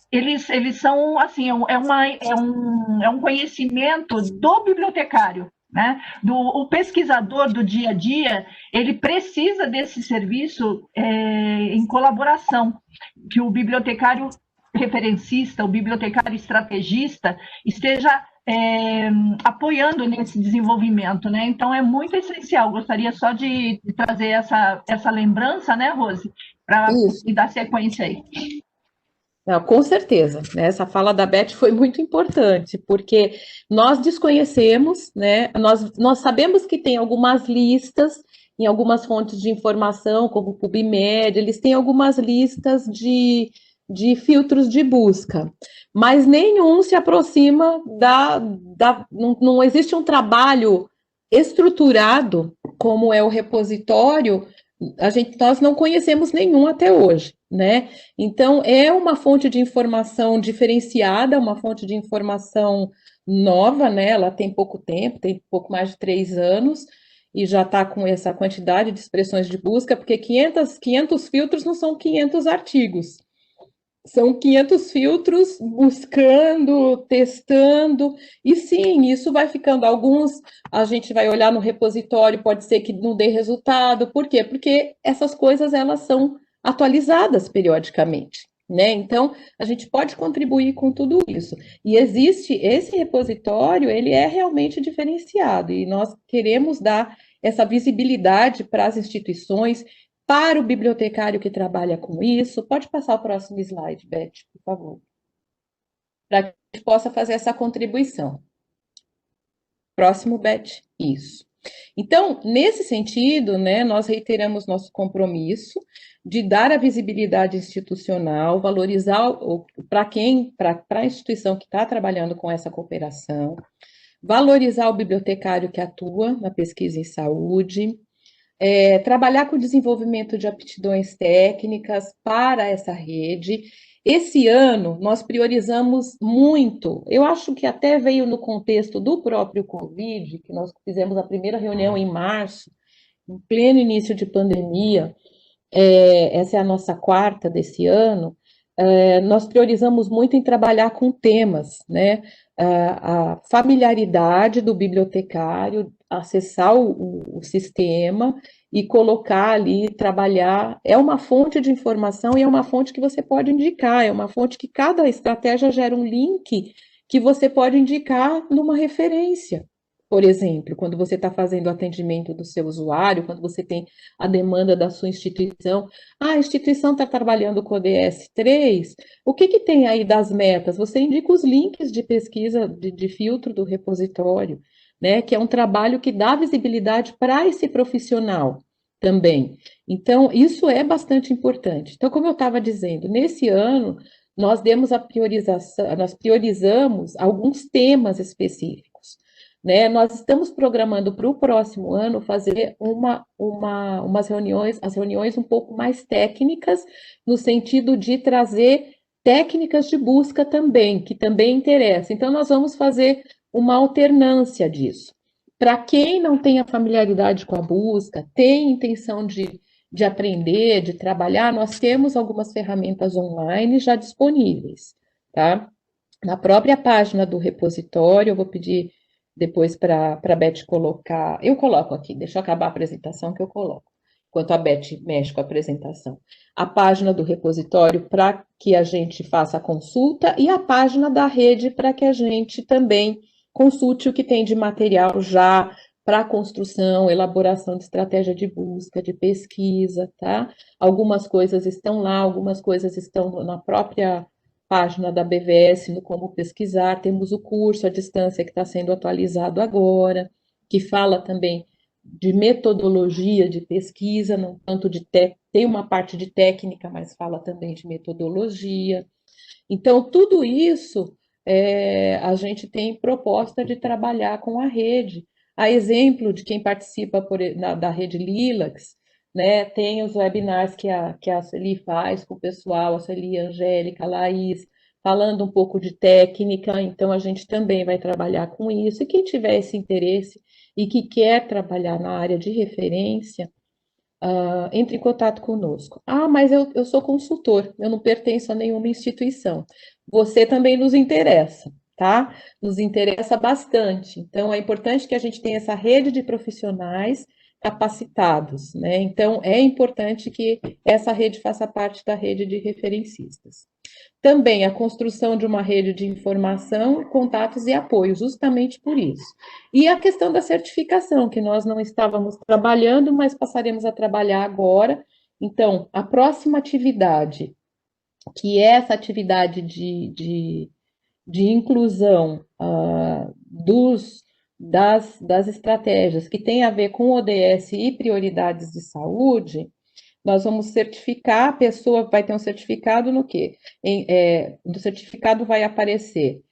eles são, assim, é um conhecimento do bibliotecário, né? O pesquisador do dia a dia, ele precisa desse serviço em colaboração, que o bibliotecário referencista, o bibliotecário estrategista esteja apoiando nesse desenvolvimento, né? Então é muito essencial. Gostaria só de trazer essa lembrança, né, Rose, para dar sequência aí. Não, com certeza, né? Essa fala da Beth foi muito importante, porque nós desconhecemos, né? Nós sabemos que tem algumas listas em algumas fontes de informação, como o PubMed, eles têm algumas listas de filtros de busca, mas nenhum se aproxima não existe um trabalho estruturado como é o repositório. Nós não conhecemos nenhum até hoje, né? Então, é uma fonte de informação diferenciada, uma fonte de informação nova, né? Ela tem pouco tempo, tem pouco mais de 3 anos, e já está com essa quantidade de expressões de busca, porque 500 filtros não são 500 artigos. São 500 filtros buscando, testando, e sim, isso vai ficando. Alguns a gente vai olhar no repositório, pode ser que não dê resultado. Por quê? Porque essas coisas elas são atualizadas periodicamente, né? Então, a gente pode contribuir com tudo isso. E existe esse repositório, ele é realmente diferenciado e nós queremos dar essa visibilidade para as instituições, para o bibliotecário que trabalha com isso. Pode passar o próximo slide, Beth, por favor, para que a gente possa fazer essa contribuição. Próximo, Beth, isso. Então, nesse sentido, né, nós reiteramos nosso compromisso de dar a visibilidade institucional, valorizar para a instituição que está trabalhando com essa cooperação, valorizar o bibliotecário que atua na pesquisa em saúde, trabalhar com o desenvolvimento de aptidões técnicas para essa rede. Esse ano, nós priorizamos muito, eu acho que até veio no contexto do próprio Covid, que nós fizemos a primeira reunião em março, em pleno início de pandemia, essa é a nossa quarta desse ano, nós priorizamos muito em trabalhar com temas, né? A familiaridade do bibliotecário, acessar o sistema e colocar ali, trabalhar. É uma fonte de informação e é uma fonte que você pode indicar, é uma fonte que cada estratégia gera um link que você pode indicar numa referência. Por exemplo, quando você está fazendo o atendimento do seu usuário, quando você tem a demanda da sua instituição, a instituição está trabalhando com o ODS 3, o que tem aí das metas? Você indica os links de pesquisa, de filtro do repositório, né? Que é um trabalho que dá visibilidade para esse profissional também. Então, isso é bastante importante. Então, como eu estava dizendo, nesse ano, nós demos a priorização, nós priorizamos alguns temas específicos. Né? Nós estamos programando para o próximo ano fazer umas reuniões, as reuniões um pouco mais técnicas, no sentido de trazer técnicas de busca também, que também interessa. Então, nós vamos fazer uma alternância disso. Para quem não tem a familiaridade com a busca, tem intenção de aprender, de trabalhar, nós temos algumas ferramentas online já disponíveis, tá? Na própria página do repositório, eu vou pedir depois para a Beth colocar. Eu coloco aqui, deixa eu acabar a apresentação que eu coloco, enquanto a Beth mexe com a apresentação. A página do repositório para que a gente faça a consulta e a página da rede para que a gente também consulte o que tem de material já para construção, elaboração de estratégia de busca, de pesquisa, tá? Algumas coisas estão lá, algumas coisas estão na própria página da BVS no Como Pesquisar, temos o curso à distância que está sendo atualizado agora, que fala também de metodologia de pesquisa, não tanto tem uma parte de técnica, mas fala também de metodologia. Então, tudo isso a gente tem proposta de trabalhar com a rede. A exemplo de quem participa da rede Lilacs, né, tem os webinars que a Celi faz com o pessoal, a Celi, a Angélica, a Laís, falando um pouco de técnica, então a gente também vai trabalhar com isso. E quem tiver esse interesse e que quer trabalhar na área de referência, entre em contato conosco. Ah, mas eu sou consultor, eu não pertenço a nenhuma instituição. Você também nos interessa, tá? Nos interessa bastante. Então, é importante que a gente tenha essa rede de profissionais capacitados, né? Então, é importante que essa rede faça parte da rede de referencistas. Também a construção de uma rede de informação, contatos e apoio, justamente por isso. E a questão da certificação, que nós não estávamos trabalhando, mas passaremos a trabalhar agora. Então, a próxima atividade, que é essa atividade de inclusão das estratégias que tem a ver com ODS e prioridades de saúde, nós vamos certificar, a pessoa vai ter um certificado no quê? No certificado vai aparecer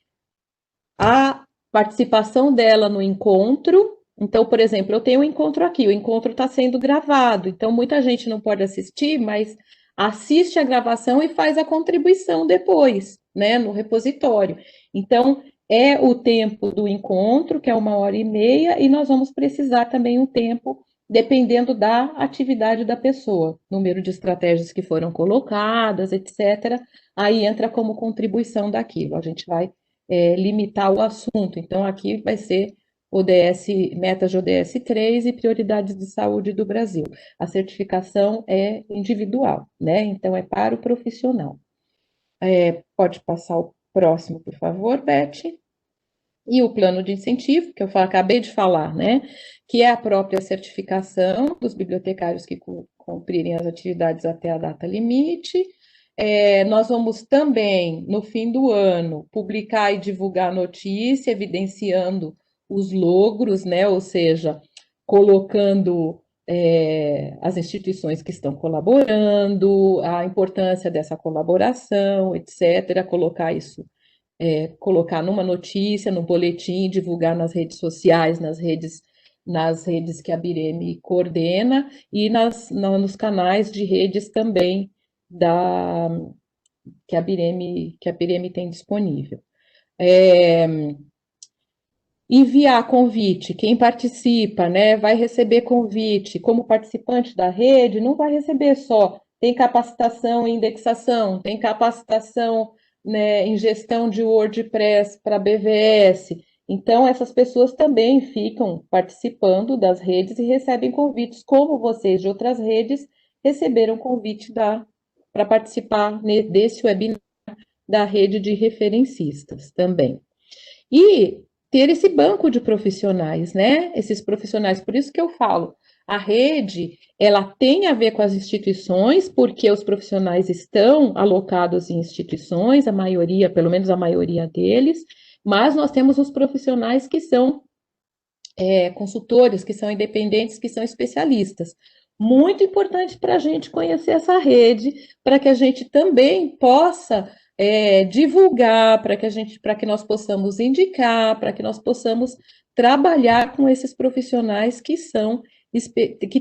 a participação dela no encontro. Então, por exemplo, eu tenho um encontro aqui, o encontro está sendo gravado, então muita gente não pode assistir, mas assiste a gravação e faz a contribuição depois, né, no repositório. Então, é o tempo do encontro, que é 1h30, e nós vamos precisar também um tempo dependendo da atividade da pessoa, número de estratégias que foram colocadas, etc. Aí entra como contribuição daquilo. A gente vai limitar o assunto. Então, aqui vai ser ODS, metas de ODS 3 e prioridades de saúde do Brasil. A certificação é individual, né? Então, é para o profissional. Pode passar o próximo, por favor, Beth. E o plano de incentivo, que eu acabei de falar, né? Que é a própria certificação dos bibliotecários que cumprirem as atividades até a data limite. Nós vamos também, no fim do ano, publicar e divulgar notícia, evidenciando os logros, né? Ou seja, colocando as instituições que estão colaborando, a importância dessa colaboração, etc., colocar numa notícia, no boletim, divulgar nas redes sociais, nas redes que a Bireme coordena e nos canais de redes também que a Bireme tem disponível. Enviar convite, quem participa, né, vai receber convite. Como participante da rede, não vai receber só, tem capacitação em indexação, tem capacitação, né, em gestão de WordPress para BVS. Então, essas pessoas também ficam participando das redes e recebem convites, como vocês de outras redes receberam convite para participar desse webinar da rede de referencistas também. E ter esse banco de profissionais, né? Esses profissionais, por isso que eu falo, a rede, ela tem a ver com as instituições, porque os profissionais estão alocados em instituições, a maioria, pelo menos a maioria deles, mas nós temos os profissionais que são consultores, que são independentes, que são especialistas. Muito importante para a gente conhecer essa rede, para que a gente também possa divulgar, para que nós possamos indicar, para que nós possamos trabalhar com esses profissionais que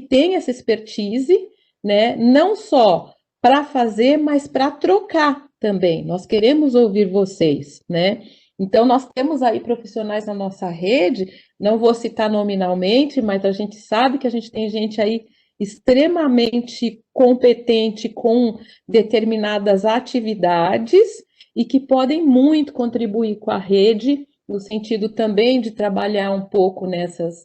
têm essa expertise, né? Não só para fazer, mas para trocar também. Nós queremos ouvir vocês, né? Então, nós temos aí profissionais na nossa rede, não vou citar nominalmente, mas a gente sabe que a gente tem gente aí extremamente competente com determinadas atividades e que podem muito contribuir com a rede, no sentido também de trabalhar um pouco nesses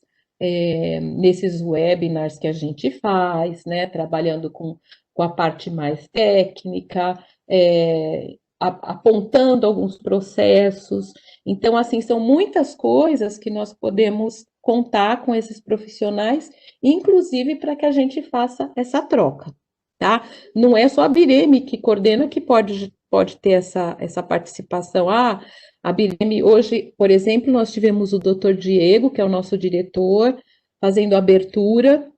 webinars que a gente faz, né? Trabalhando com a parte mais técnica, apontando alguns processos. Então, assim, são muitas coisas que nós podemos contar com esses profissionais, inclusive para que a gente faça essa troca, tá? Não é só a Bireme que coordena que pode ter essa participação. A Bireme, hoje, por exemplo, nós tivemos o Dr. Diego, que é o nosso diretor, fazendo a abertura,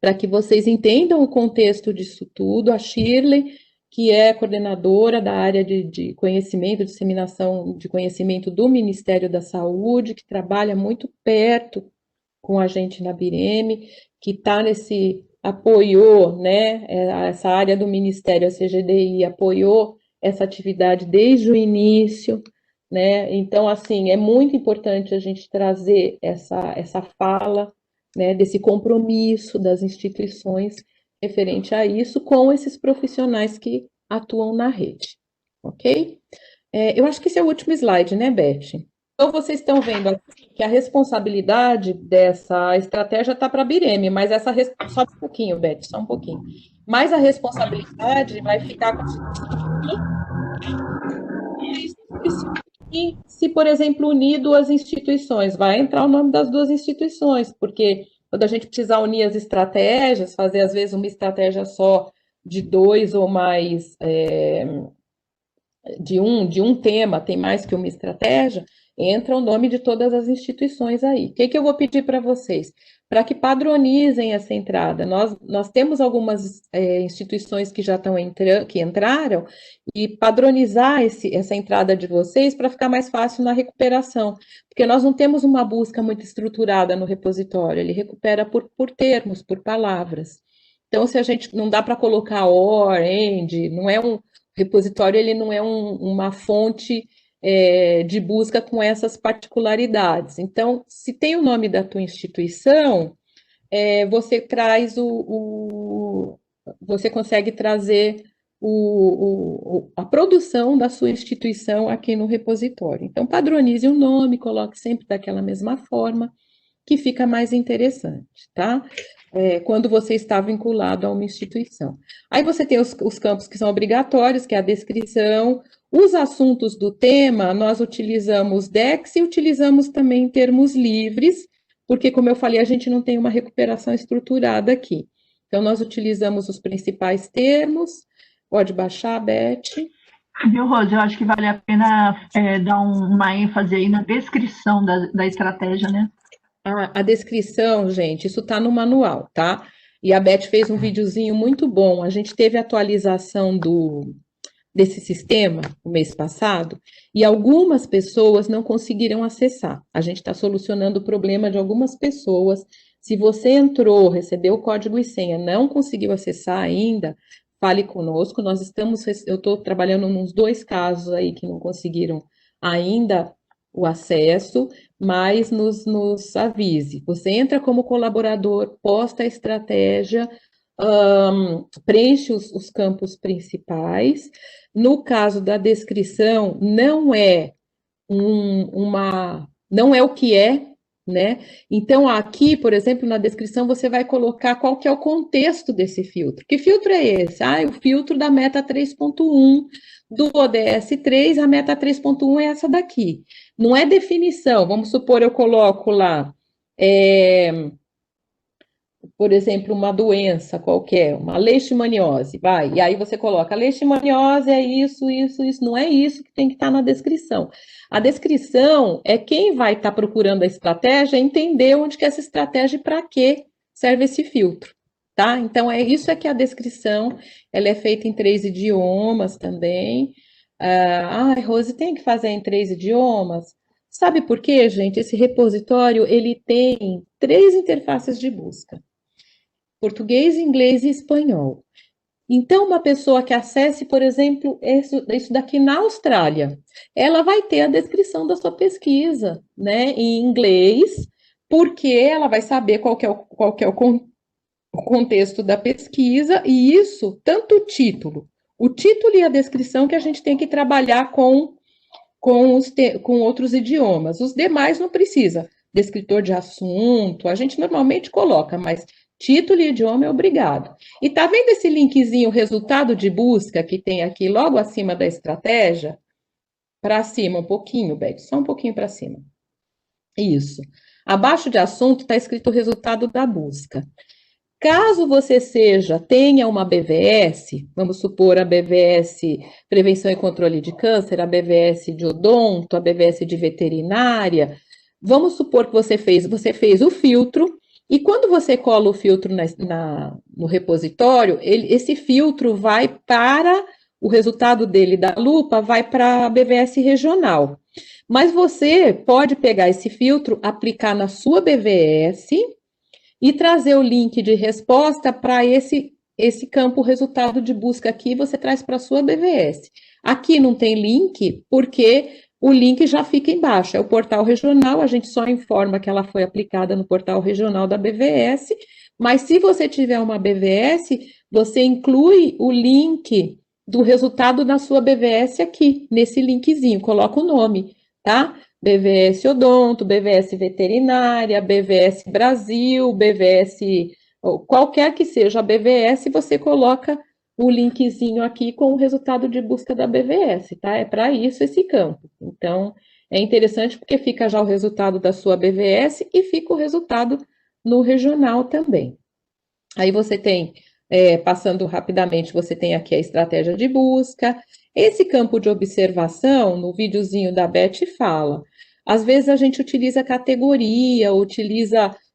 para que vocês entendam o contexto disso tudo, a Shirley, que é coordenadora da área de conhecimento, disseminação de conhecimento do Ministério da Saúde, que trabalha muito perto com a gente na Bireme, que está apoiou, né, essa área do Ministério, a CGDI, apoiou essa atividade desde o início, né, então, assim, é muito importante a gente trazer essa fala, né, desse compromisso das instituições referente a isso com esses profissionais que atuam na rede, ok? Eu acho que esse é o último slide, né, Beth? Então, vocês estão vendo aqui que a responsabilidade dessa estratégia está para a Bireme, mas só um pouquinho, Beth, só um pouquinho. Mas a responsabilidade vai ficar com se, por exemplo, unir duas instituições, vai entrar o nome das duas instituições, porque quando a gente precisar unir as estratégias, fazer às vezes uma estratégia só de dois ou mais, de um tema, tem mais que uma estratégia, entra o nome de todas as instituições aí. O que eu vou pedir para vocês? Para que padronizem essa entrada. Nós temos algumas instituições que já que entraram, e padronizar essa entrada de vocês para ficar mais fácil na recuperação, porque nós não temos uma busca muito estruturada no repositório, ele recupera por termos, por palavras. Então, se a gente não dá para colocar or, end, não é um repositório, ele não é uma fonte de busca com essas particularidades. Então, se tem o nome da tua instituição, você traz você consegue trazer a produção da sua instituição aqui no repositório. Então, padronize o nome, coloque sempre daquela mesma forma, que fica mais interessante, tá? quando você está vinculado a uma instituição. Aí você tem os campos que são obrigatórios, que é a descrição. Os assuntos do tema, nós utilizamos DEX e utilizamos também termos livres, porque, como eu falei, a gente não tem uma recuperação estruturada aqui. Então, nós utilizamos os principais termos. Pode baixar, Beth. Viu, Rose? Eu acho que vale a pena dar uma ênfase aí na descrição da estratégia, né? A descrição, gente, isso está no manual, tá? E a Beth fez um videozinho muito bom. A gente teve atualização desse sistema no mês passado e algumas pessoas não conseguiram acessar. A gente está solucionando o problema de algumas pessoas. Se você entrou, recebeu o código e senha, não conseguiu acessar ainda, fale conosco. Eu estou trabalhando nos 2 casos aí que não conseguiram ainda o acesso, mas nos avise. Você entra como colaborador, posta a estratégia, preenche os campos principais. No caso da descrição, não é não é o que é, né? Então, aqui, por exemplo, na descrição, você vai colocar qual que é o contexto desse filtro. Que filtro é esse? O filtro da meta 3.1 do ODS 3, a meta 3.1 é essa daqui. Não é definição, vamos supor, eu coloco lá, por exemplo, uma doença qualquer, uma leishmaniose, vai, e aí você coloca, leishmaniose é isso, não é isso que tem que estar na descrição. A descrição é quem vai estar procurando a estratégia entender onde que é essa estratégia e para que serve esse filtro, tá? Então, isso é que é a descrição, ela é feita em 3 idiomas também. Rose, tem que fazer em 3 idiomas? Sabe por quê, gente? Esse repositório, ele tem 3 interfaces de busca. Português, inglês e espanhol. Então, uma pessoa que acesse, por exemplo, isso daqui na Austrália, ela vai ter a descrição da sua pesquisa, né, em inglês, porque ela vai saber qual que é o contexto da pesquisa, e isso, tanto o título e a descrição que a gente tem que trabalhar com outros idiomas. Os demais não precisa. Descritor de assunto, a gente normalmente coloca, mas título e idioma é obrigado. E tá vendo esse linkzinho, resultado de busca, que tem aqui logo acima da estratégia? Para cima, um pouquinho, Beth, só um pouquinho para cima. Isso. Abaixo de assunto está escrito resultado da busca. Caso você tenha uma BVS, vamos supor a BVS Prevenção e Controle de Câncer, a BVS de Odonto, a BVS de Veterinária, vamos supor que você fez o filtro, e quando você cola o filtro no repositório, esse filtro vai para, o resultado dele da lupa vai para a BVS regional. Mas você pode pegar esse filtro, aplicar na sua BVS, e trazer o link de resposta para esse campo resultado de busca aqui, você traz para a sua BVS. Aqui não tem link, porque o link já fica embaixo, é o portal regional, a gente só informa que ela foi aplicada no portal regional da BVS, mas se você tiver uma BVS, você inclui o link do resultado da sua BVS aqui, nesse linkzinho, coloca o nome, tá? BVS Odonto, BVS Veterinária, BVS Brasil, BVS, qualquer que seja a BVS, você coloca o linkzinho aqui com o resultado de busca da BVS, tá? É para isso esse campo. Então, é interessante porque fica já o resultado da sua BVS e fica o resultado no regional também. Aí você tem, passando rapidamente, você tem aqui a estratégia de busca. Esse campo de observação, no videozinho da Beth fala, às vezes a gente utiliza categoria,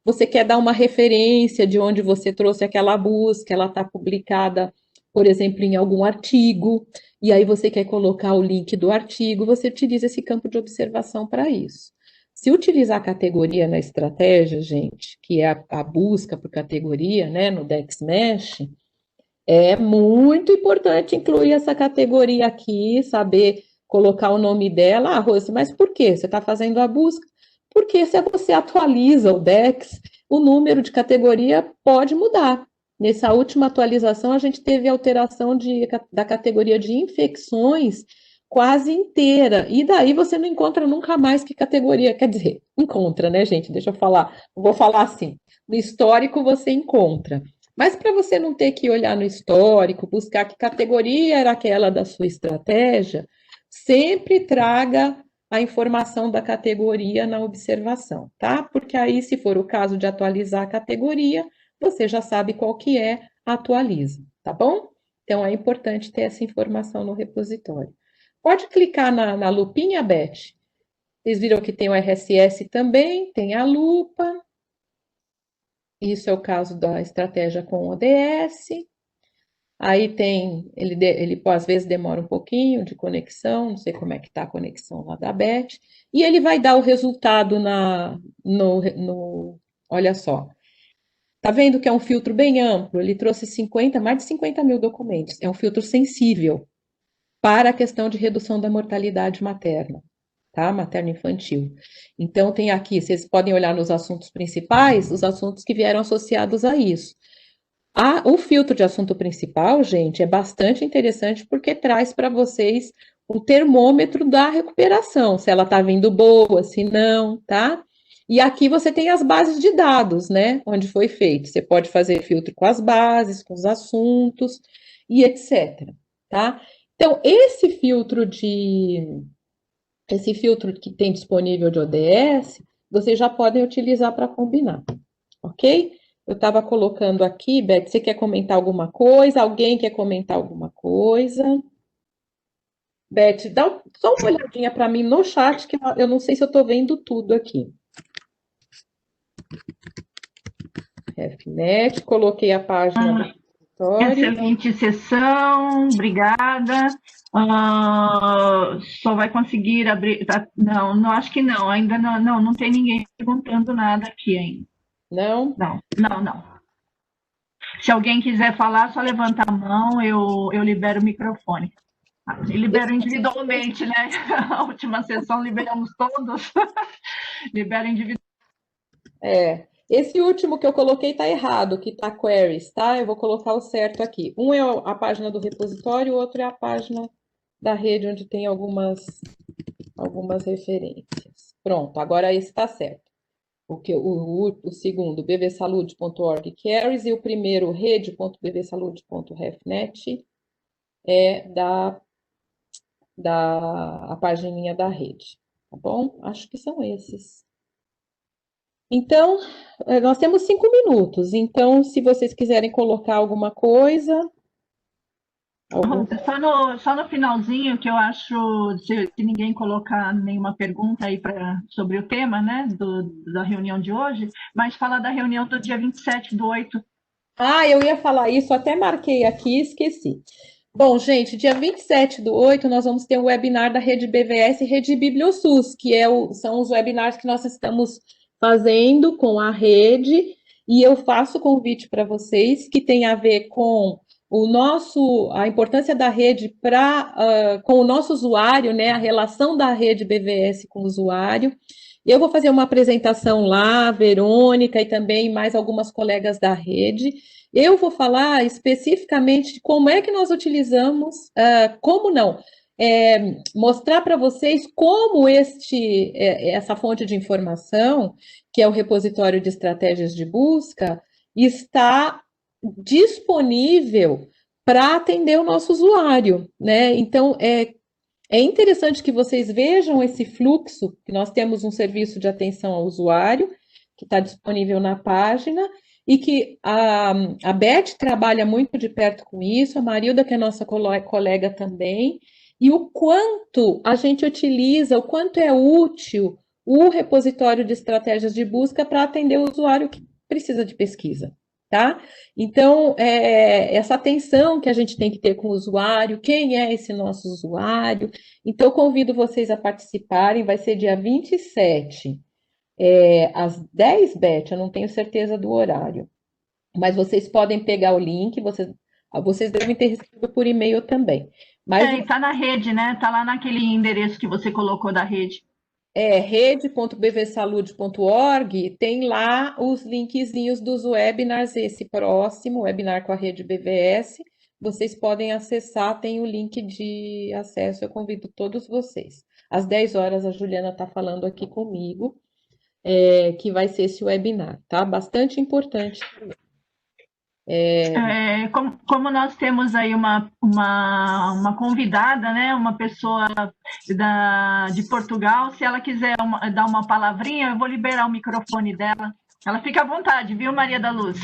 você quer dar uma referência de onde você trouxe aquela busca, ela está publicada, por exemplo, em algum artigo, e aí você quer colocar o link do artigo, você utiliza esse campo de observação para isso. Se utilizar categoria na estratégia, gente, que é a busca por categoria, né, no DexMesh, é muito importante incluir essa categoria aqui, saber colocar o nome dela. Rose, mas por quê? Você está fazendo a busca? Porque se você atualiza o Dex, o número de categoria pode mudar. Nessa última atualização, a gente teve alteração da categoria de infecções quase inteira. E daí você não encontra nunca mais que categoria. Quer dizer, encontra, né, gente? Deixa eu falar. Vou falar assim. No histórico você encontra. Mas para você não ter que olhar no histórico, buscar que categoria era aquela da sua estratégia, sempre traga a informação da categoria na observação, tá? Porque aí, se for o caso de atualizar a categoria, você já sabe qual que é, atualiza, tá bom? Então, é importante ter essa informação no repositório. Pode clicar na lupinha, Beth. Vocês viram que tem o RSS também, tem a lupa. Isso é o caso da estratégia com ODS. Aí tem, ele às vezes demora um pouquinho de conexão, não sei como é que está a conexão lá da Beth. E ele vai dar o resultado olha só. Tá vendo que é um filtro bem amplo? Ele trouxe mais de 50 mil documentos. É um filtro sensível para a questão de redução da mortalidade materna, tá? Materno-infantil. Então, tem aqui, vocês podem olhar nos assuntos principais, os assuntos que vieram associados a isso. O filtro de assunto principal, gente, é bastante interessante porque traz para vocês um termômetro da recuperação, se ela está vindo boa, se não, tá? E aqui você tem as bases de dados, né? Onde foi feito. Você pode fazer filtro com as bases, com os assuntos e etc. Tá? Então, esse filtro que tem disponível de ODS, vocês já podem utilizar para combinar, ok? Eu estava colocando aqui, Beth, você quer comentar alguma coisa? Alguém quer comentar alguma coisa? Beth, dá só uma olhadinha para mim no chat, que eu não sei se eu estou vendo tudo aqui. RefNet, coloquei a página do repositório. Excelente sessão, obrigada. Só vai conseguir abrir. Não, não acho que não, ainda não tem ninguém perguntando nada aqui ainda. Não? Não. Se alguém quiser falar, só levanta a mão, eu libero o microfone. Libero individualmente, né? A última sessão liberamos todos. Libero individualmente. Esse último que eu coloquei está errado, que está queries, tá? Eu vou colocar o certo aqui. Um é a página do repositório, o outro é a página da rede, onde tem algumas referências. Pronto, agora esse está certo. O segundo, bvsalude.org queries, e o primeiro, rede.bvsalude.refnet, é a pagininha da rede, tá bom? Acho que são esses. Então, nós temos 5 minutos, então, se vocês quiserem colocar alguma coisa... Só no finalzinho, que eu acho, se ninguém colocar nenhuma pergunta aí sobre o tema, né, da reunião de hoje, mas falar da reunião do dia 27/8. Eu ia falar isso, até marquei aqui e esqueci. Bom, gente, dia 27/8 nós vamos ter um webinar da Rede BVS e Rede BiblioSUS, que são os webinars que nós estamos fazendo com a rede, e eu faço convite para vocês que tem a ver com a importância da rede com o nosso usuário, né, a relação da rede BVS com o usuário. Eu vou fazer uma apresentação lá, Verônica e também mais algumas colegas da rede. Eu vou falar especificamente de como é que nós utilizamos, mostrar para vocês como essa fonte de informação, que é o repositório de estratégias de busca, está disponível para atender o nosso usuário, né? Então, é interessante que vocês vejam esse fluxo, que nós temos um serviço de atenção ao usuário, que está disponível na página, e que a Beth trabalha muito de perto com isso, a Marilda, que é nossa colega também, e o quanto a gente utiliza, o quanto é útil o repositório de estratégias de busca para atender o usuário que precisa de pesquisa. Tá? Então, essa atenção que a gente tem que ter com o usuário, quem é esse nosso usuário? Então, eu convido vocês a participarem, vai ser dia 27, às 10, Beth, eu não tenho certeza do horário, mas vocês podem pegar o link, vocês devem ter recebido por e-mail também. Está na rede, né? Está lá naquele endereço que você colocou da rede. Rede.bvsalude.org, tem lá os linkzinhos dos webinars, esse próximo, webinar com a rede BVS, vocês podem acessar, tem o link de acesso, eu convido todos vocês. Às 10 horas a Juliana está falando aqui comigo, que vai ser esse webinar, tá? Bastante importante. Como nós temos aí uma convidada, né, uma pessoa de Portugal, se ela quiser dar uma palavrinha, eu vou liberar o microfone dela. Ela fica à vontade, viu, Maria da Luz?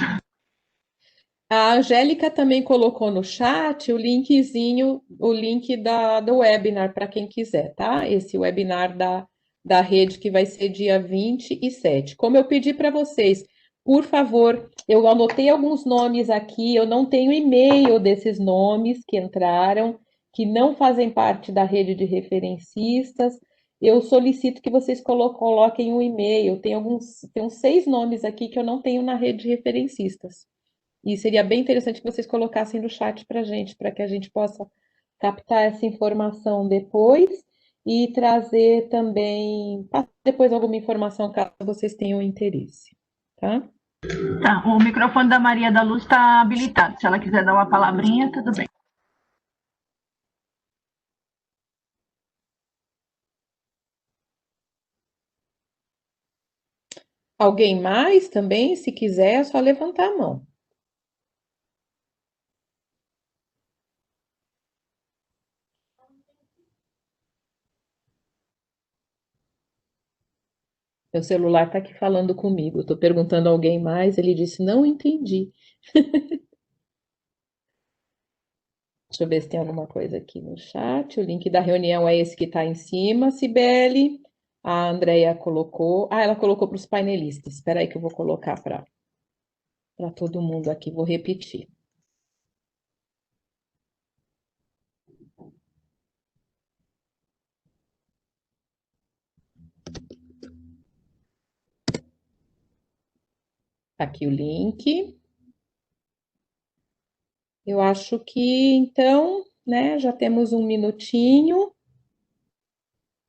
A Angélica também colocou no chat o linkzinho, o link do webinar para quem quiser, tá? Esse webinar da rede que vai ser dia 27. Como eu pedi para vocês, por favor, eu anotei alguns nomes aqui, eu não tenho e-mail desses nomes que entraram, que não fazem parte da rede de referencistas. Eu solicito que vocês coloquem um e-mail. Tem uns 6 nomes aqui que eu não tenho na rede de referencistas. E seria bem interessante que vocês colocassem no chat para gente, para que a gente possa captar essa informação depois e trazer também, depois alguma informação caso vocês tenham interesse, tá? Tá, o microfone da Maria da Luz está habilitado. Se ela quiser dar uma palavrinha, tudo bem. Alguém mais também, se quiser, é só levantar a mão. Meu celular está aqui falando comigo. Estou perguntando a alguém mais, ele disse, não entendi. Deixa eu ver se tem alguma coisa aqui no chat. O link da reunião é esse que está em cima, Cibele. A Andrea colocou. Ah, ela colocou para os painelistas. Espera aí que eu vou colocar para todo mundo aqui. Vou repetir. Aqui o link. Eu acho que, então, né, já temos um minutinho.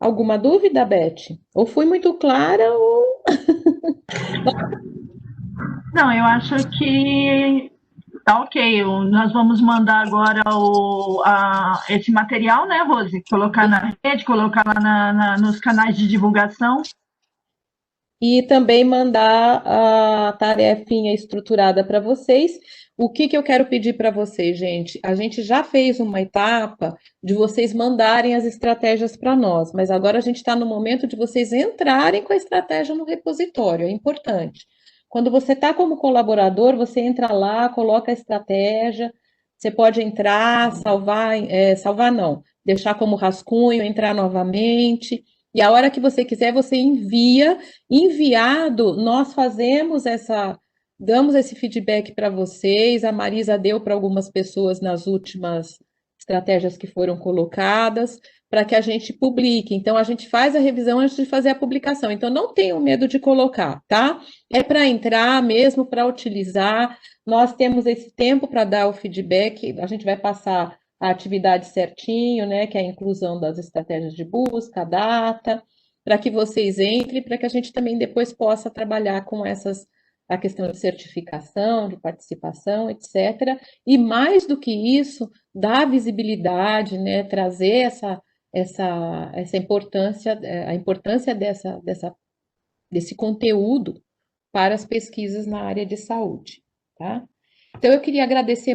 Alguma dúvida, Beth? Ou fui muito clara ou... Não, eu acho que tá ok. Nós vamos mandar agora esse material, né, Rose? Colocar na rede, colocar lá nos canais de divulgação. E também mandar a tarefinha estruturada para vocês. O que eu quero pedir para vocês, gente? A gente já fez uma etapa de vocês mandarem as estratégias para nós, mas agora a gente está no momento de vocês entrarem com a estratégia no repositório, é importante. Quando você está como colaborador, você entra lá, coloca a estratégia, você pode entrar, salvar, salvar não, deixar como rascunho, entrar novamente. E a hora que você quiser, você envia. Enviado, nós damos esse feedback para vocês. A Marisa deu para algumas pessoas nas últimas estratégias que foram colocadas, para que a gente publique. Então, a gente faz a revisão antes de fazer a publicação. Então, não tenham medo de colocar, tá? É para entrar mesmo, para utilizar. Nós temos esse tempo para dar o feedback. A gente vai passar a atividade certinho, né? Que é a inclusão das estratégias de busca, a data, para que vocês entrem, para que a gente também depois possa trabalhar com a questão de certificação, de participação, etc. E mais do que isso, dar visibilidade, né? Trazer essa importância, a importância desse conteúdo para as pesquisas na área de saúde, tá? Então, eu queria agradecer